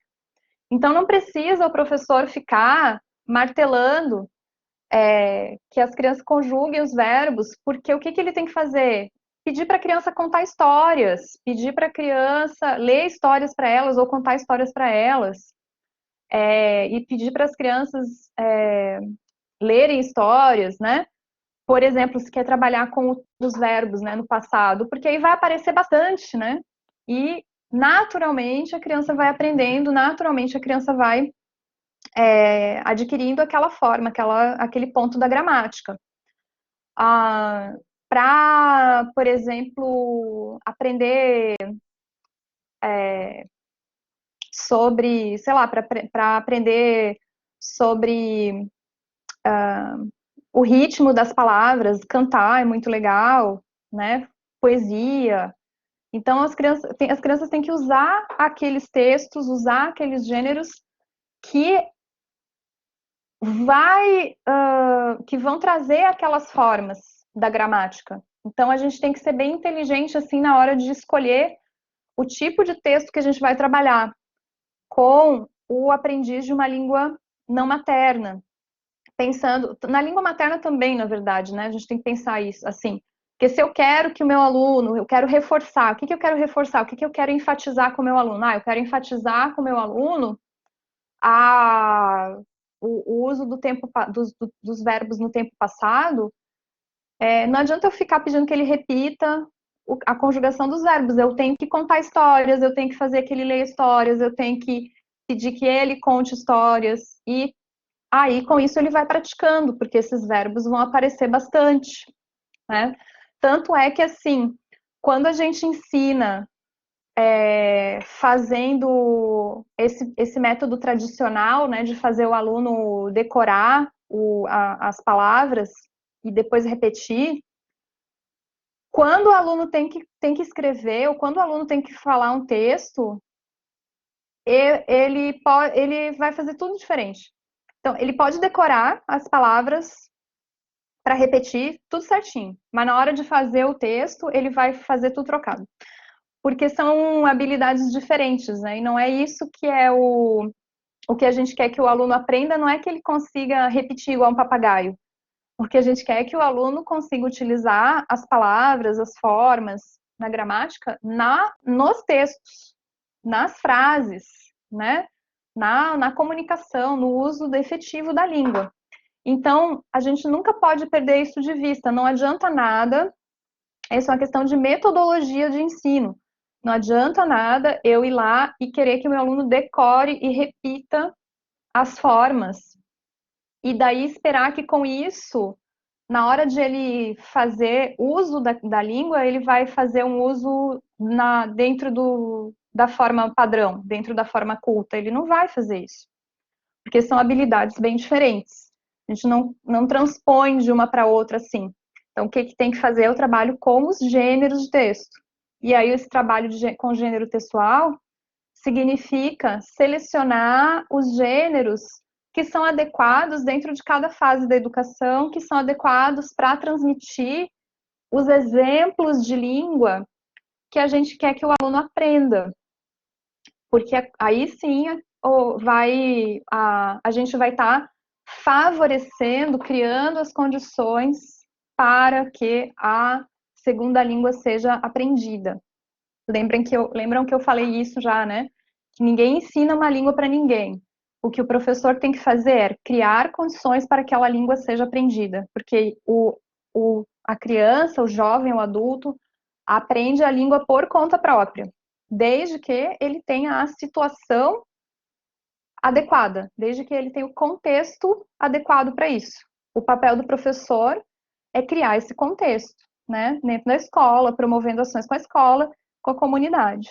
Então, não precisa o professor ficar martelando que as crianças conjuguem os verbos, porque o que, que ele tem que fazer? Pedir para a criança contar histórias, pedir para a criança ler histórias para elas ou contar histórias para elas, e pedir para as crianças lerem histórias, né? Por exemplo, se quer trabalhar com os verbos, né, no passado, porque aí vai aparecer bastante, né? E naturalmente a criança vai aprendendo, naturalmente a criança vai adquirindo aquela forma, aquele ponto da gramática. Para, por exemplo, aprender sobre, sei lá, para aprender sobre o ritmo das palavras, cantar é muito legal, né? Poesia. Então as crianças têm que usar aqueles textos, usar aqueles gêneros que que vão trazer aquelas formas da gramática. Então a gente tem que ser bem inteligente assim na hora de escolher o tipo de texto que a gente vai trabalhar com o aprendiz de uma língua não materna. Pensando na língua materna também, na verdade, né? A gente tem que pensar isso assim. Porque se eu quero que o meu aluno, eu quero reforçar, o que, que eu quero reforçar? O que, que eu quero enfatizar com o meu aluno? Eu quero enfatizar com o meu aluno a, o uso dos verbos no tempo passado. Não adianta eu ficar pedindo que ele repita a conjugação dos verbos. Eu tenho que contar histórias, eu tenho que fazer que ele leia histórias, eu tenho que pedir que ele conte histórias. E aí, com isso, ele vai praticando, porque esses verbos vão aparecer bastante, né? Tanto é que, assim, quando a gente ensina fazendo esse método tradicional, né, de fazer o aluno decorar as palavras e depois repetir, quando o aluno tem que escrever, ou quando o aluno tem que falar um texto, ele vai fazer tudo diferente. Então, ele pode decorar as palavras para repetir tudo certinho, mas na hora de fazer o texto, ele vai fazer tudo trocado. Porque são habilidades diferentes, né? E não é isso que é o o que a gente quer que o aluno aprenda não é que ele consiga repetir igual um papagaio. O que a gente quer é que o aluno consiga utilizar as palavras, as formas, na gramática, nos textos, nas frases, né? Na comunicação, no uso efetivo da língua. Então, a gente nunca pode perder isso de vista. Não adianta nada, essa é uma questão de metodologia de ensino. Não adianta nada eu ir lá e querer que o meu aluno decore e repita as formas. E daí esperar que com isso, na hora de ele fazer uso da língua, ele vai fazer um uso dentro da forma padrão, dentro da forma culta. Ele não vai fazer isso. Porque são habilidades bem diferentes. A gente não transpõe de uma para outra assim. Então, o que tem que fazer é o trabalho com os gêneros de texto. E aí, esse trabalho com gênero textual significa selecionar os gêneros que são adequados dentro de cada fase da educação, que são adequados para transmitir os exemplos de língua que a gente quer que o aluno aprenda. Porque aí sim a gente vai estar favorecendo, criando as condições para que a segunda língua seja aprendida. Lembram que eu falei isso já, né? Que ninguém ensina uma língua para ninguém. O que o professor tem que fazer é criar condições para que aquela língua seja aprendida. Porque a criança, o jovem, o adulto, aprende a língua por conta própria, desde que ele tenha a situação adequada, desde que ele tenha o contexto adequado para isso. O papel do professor é criar esse contexto, né? Dentro da escola, promovendo ações com a escola, com a comunidade.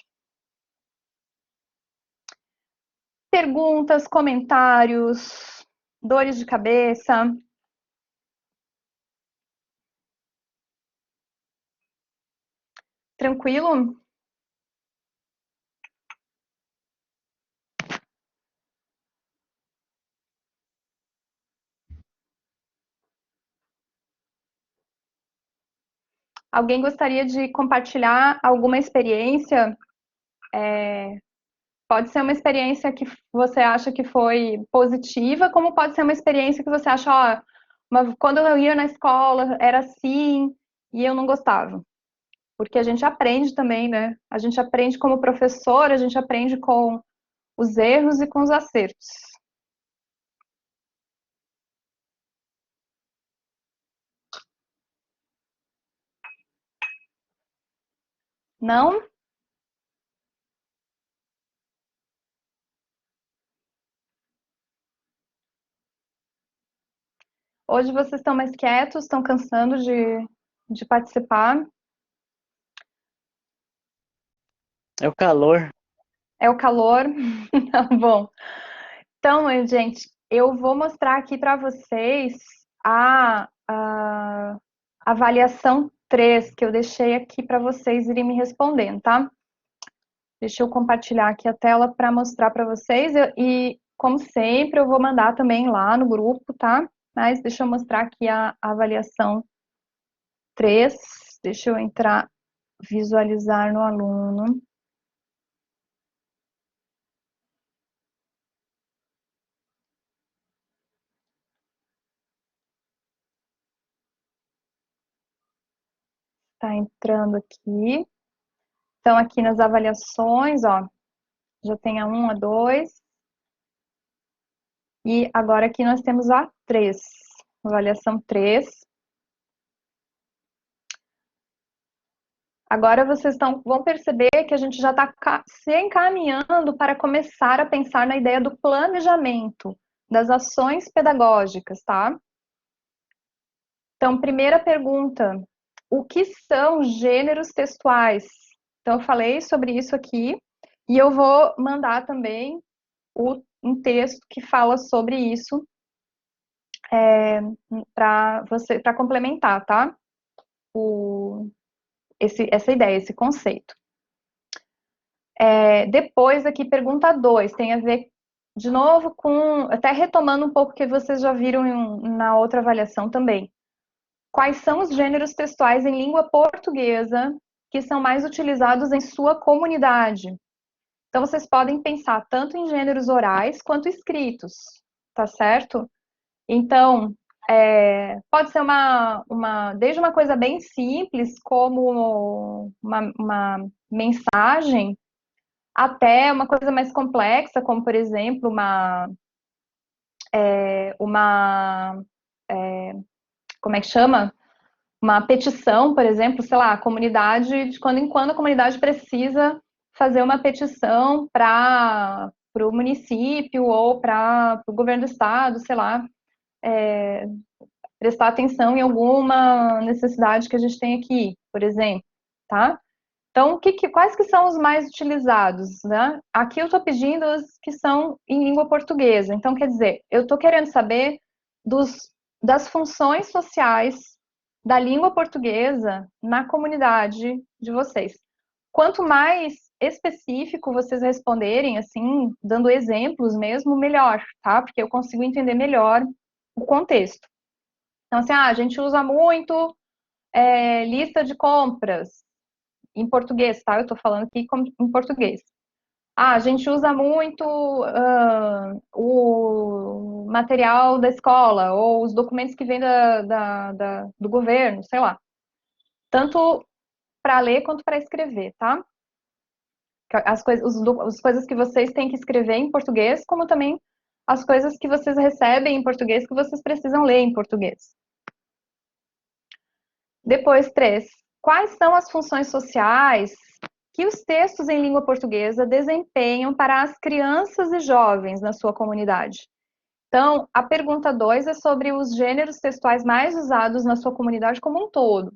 Perguntas, comentários, dores de cabeça? Tranquilo? Alguém gostaria de compartilhar alguma experiência? Pode ser uma experiência que você acha que foi positiva, como pode ser uma experiência que você acha, quando eu ia na escola era assim e eu não gostava. Porque a gente aprende também, né? A gente aprende como professor, a gente aprende com os erros e com os acertos. Não? Hoje vocês estão mais quietos, estão cansando de participar. É o calor. É o calor? Tá bom. Então, gente, eu vou mostrar aqui para vocês a avaliação 3 que eu deixei aqui para vocês irem me respondendo, tá? Deixa eu compartilhar aqui a tela para mostrar para vocês e, como sempre, eu vou mandar também lá no grupo, tá? Mas deixa eu mostrar aqui a avaliação 3. Deixa eu entrar, visualizar no aluno. Tá entrando aqui. Então, aqui nas avaliações, ó, já tem a 1, a 2. E agora aqui nós temos a 3, avaliação 3. Agora vocês vão perceber que a gente já está se encaminhando para começar a pensar na ideia do planejamento, das ações pedagógicas, tá? Então, primeira pergunta, o que são gêneros textuais? Então, eu falei sobre isso aqui e eu vou mandar também um texto que fala sobre isso para complementar, tá? Essa ideia, esse conceito. Depois aqui, pergunta 2, tem a ver, de novo, até retomando um pouco o que vocês já viram na outra avaliação também. Quais são os gêneros textuais em língua portuguesa que são mais utilizados em sua comunidade? Então, vocês podem pensar tanto em gêneros orais quanto escritos, tá certo? Então, pode ser desde uma coisa bem simples, como uma mensagem, até uma coisa mais complexa, como, por exemplo, como é que chama? Uma petição, por exemplo, sei lá, a comunidade, de quando em quando a comunidade precisa fazer uma petição para o município ou para o governo do estado, sei lá, prestar atenção em alguma necessidade que a gente tem aqui, por exemplo, tá? Então, quais que são os mais utilizados, né? Aqui eu estou pedindo os que são em língua portuguesa. Então, quer dizer, eu estou querendo saber das funções sociais da língua portuguesa na comunidade de vocês. Quanto mais específico vocês responderem, assim, dando exemplos mesmo, melhor, tá? Porque eu consigo entender melhor o contexto. Então, assim, a gente usa muito lista de compras em português, tá? Eu tô falando aqui em português. A gente usa muito o material da escola ou os documentos que vêm do governo, sei lá. Tanto para ler quanto para escrever, tá? As coisas que vocês têm que escrever em português, como também as coisas que vocês recebem em português que vocês precisam ler em português. Depois, 3. Quais são as funções sociais que os textos em língua portuguesa desempenham para as crianças e jovens na sua comunidade? Então, a pergunta 2 é sobre os gêneros textuais mais usados na sua comunidade como um todo.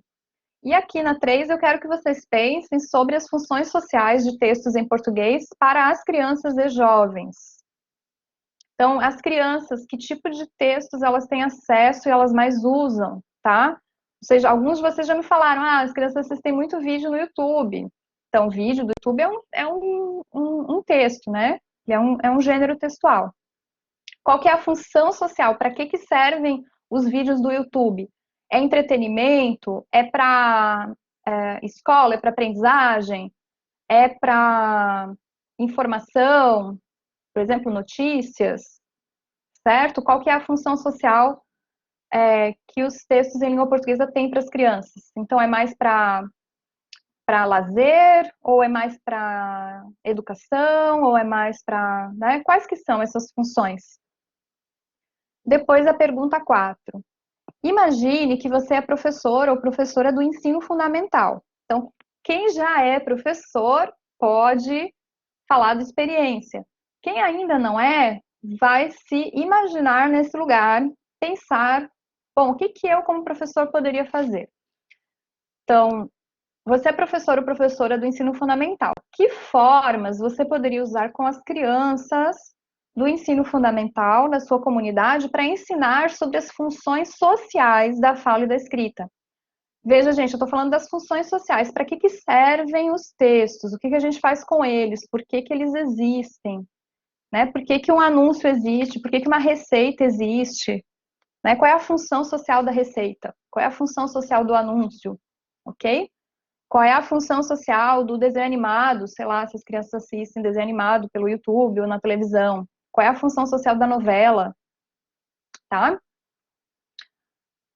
E aqui na 3 eu quero que vocês pensem sobre as funções sociais de textos em português para as crianças e jovens. Então, as crianças, que tipo de textos elas têm acesso e elas mais usam, tá? Ou seja, alguns de vocês já me falaram, as crianças assistem muito vídeo no YouTube. Então, vídeo do YouTube é um texto, né? É um gênero textual. Qual que é a função social? Para que servem os vídeos do YouTube? É entretenimento? É para escola? É para aprendizagem? É para informação? Por exemplo, notícias? Certo? Qual que é a função social que os textos em língua portuguesa têm para as crianças? Então, é mais para lazer, ou é mais para educação, ou é mais para... Né? Quais que são essas funções? Depois a pergunta 4. Imagine que você é professor ou professora do ensino fundamental. Então, quem já é professor pode falar da experiência. Quem ainda não é, vai se imaginar nesse lugar, pensar, bom, o que eu como professor poderia fazer? Então, você é professor ou professora do ensino fundamental. Que formas você poderia usar com as crianças do ensino fundamental na sua comunidade para ensinar sobre as funções sociais da fala e da escrita? Veja, gente, eu estou falando das funções sociais. Para que servem os textos? O que a gente faz com eles? Por que eles existem? Né? Por que um anúncio existe? Por que uma receita existe? Né? Qual é a função social da receita? Qual é a função social do anúncio? Ok? Qual é a função social do desenho animado? Sei lá, se as crianças assistem desenho animado pelo YouTube ou na televisão. Qual é a função social da novela? Tá?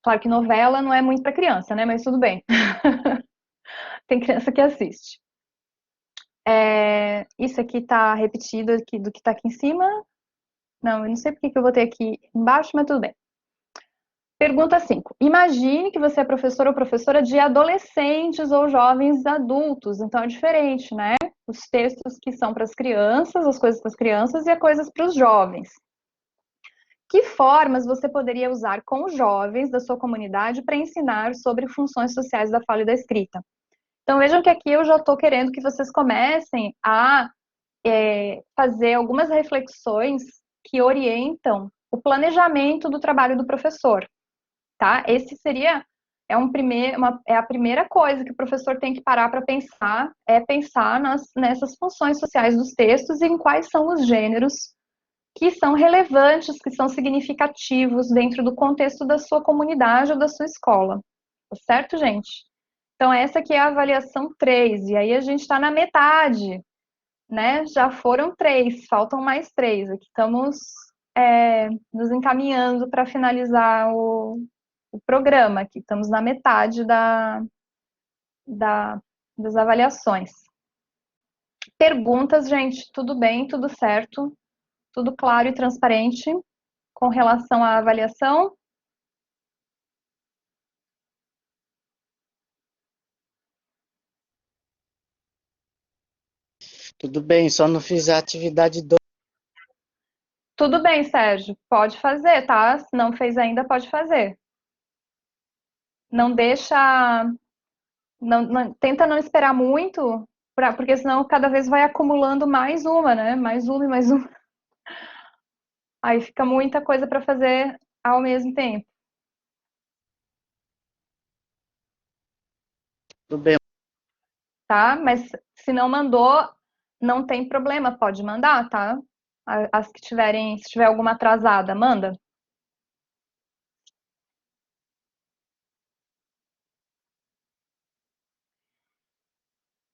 Claro que novela não é muito para criança, né? Mas tudo bem. Tem criança que assiste. Isso aqui está repetido aqui do que está aqui em cima. Não, eu não sei porque que eu vou ter aqui embaixo, mas tudo bem. Pergunta 5. Imagine que você é professor ou professora de adolescentes ou jovens adultos. Então é diferente, né? Os textos que são para as crianças, as coisas para as crianças e as coisas para os jovens. Que formas você poderia usar com os jovens da sua comunidade para ensinar sobre funções sociais da fala e da escrita? Então vejam que aqui eu já estou querendo que vocês comecem a fazer algumas reflexões que orientam o planejamento do trabalho do professor. Tá? Esse seria a primeira coisa que o professor tem que parar para pensar, é pensar nessas funções sociais dos textos e em quais são os gêneros que são relevantes, que são significativos dentro do contexto da sua comunidade ou da sua escola. Tá certo, gente? Então, essa aqui é a avaliação 3, e aí a gente está na metade né? Já foram 3, faltam mais 3. Aqui estamos nos encaminhando para finalizar o programa. Aqui estamos na metade das avaliações. Perguntas, gente, tudo bem, tudo certo, tudo claro e transparente com relação à avaliação? Tudo bem, só não fiz a atividade 2. Tudo bem, Sérgio, pode fazer, tá? Se não fez ainda, pode fazer. Não deixa, tenta não esperar muito, porque senão cada vez vai acumulando mais uma, né? Mais uma e mais uma. Aí fica muita coisa para fazer ao mesmo tempo, Tudo bem. tá? Mas se não mandou, não tem problema, pode mandar, tá? As que tiverem, se tiver alguma atrasada, manda.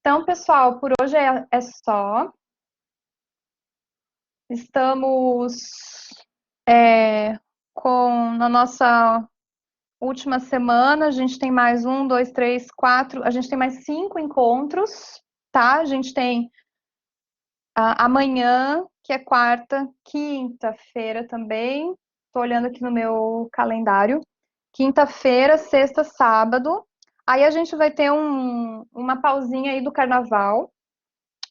Então, pessoal, por hoje é só. Estamos na nossa última semana, a gente tem mais 1, 2, 3, 4, a gente tem mais 5 encontros, tá? A gente tem amanhã, que é quarta, quinta-feira também, tô olhando aqui no meu calendário, quinta-feira, sexta, sábado, aí a gente vai ter uma pausinha aí do carnaval,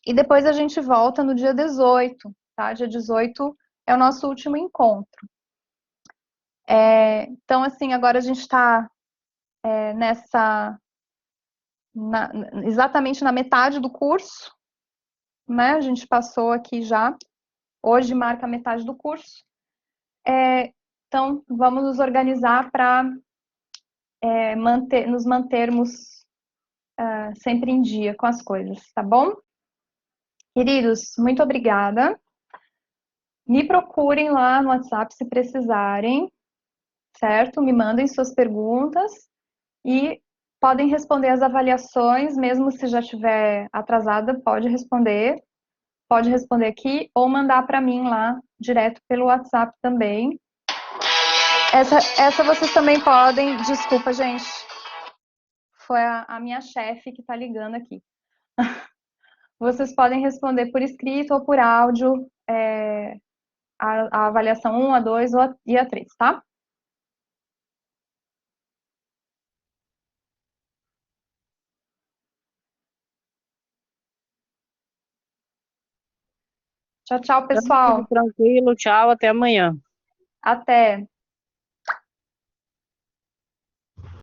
e depois a gente volta no dia 18, tá? Dia 18 é o nosso último encontro. Então, assim, agora a gente está exatamente na metade do curso, né? A gente passou aqui já, hoje marca a metade do curso. Então, vamos nos organizar para nos mantermos sempre em dia com as coisas, tá bom? Queridos, muito obrigada. Me procurem lá no WhatsApp se precisarem, certo? Me mandem suas perguntas e podem responder as avaliações, mesmo se já estiver atrasada, pode responder aqui ou mandar para mim lá direto pelo WhatsApp também. Essa vocês também podem. Desculpa, gente. Foi a minha chefe que está ligando aqui. Vocês podem responder por escrito ou por áudio a avaliação 1, a 2 e a 3, tá? Tchau, tchau, pessoal. Tranquilo, tchau, até amanhã. Até.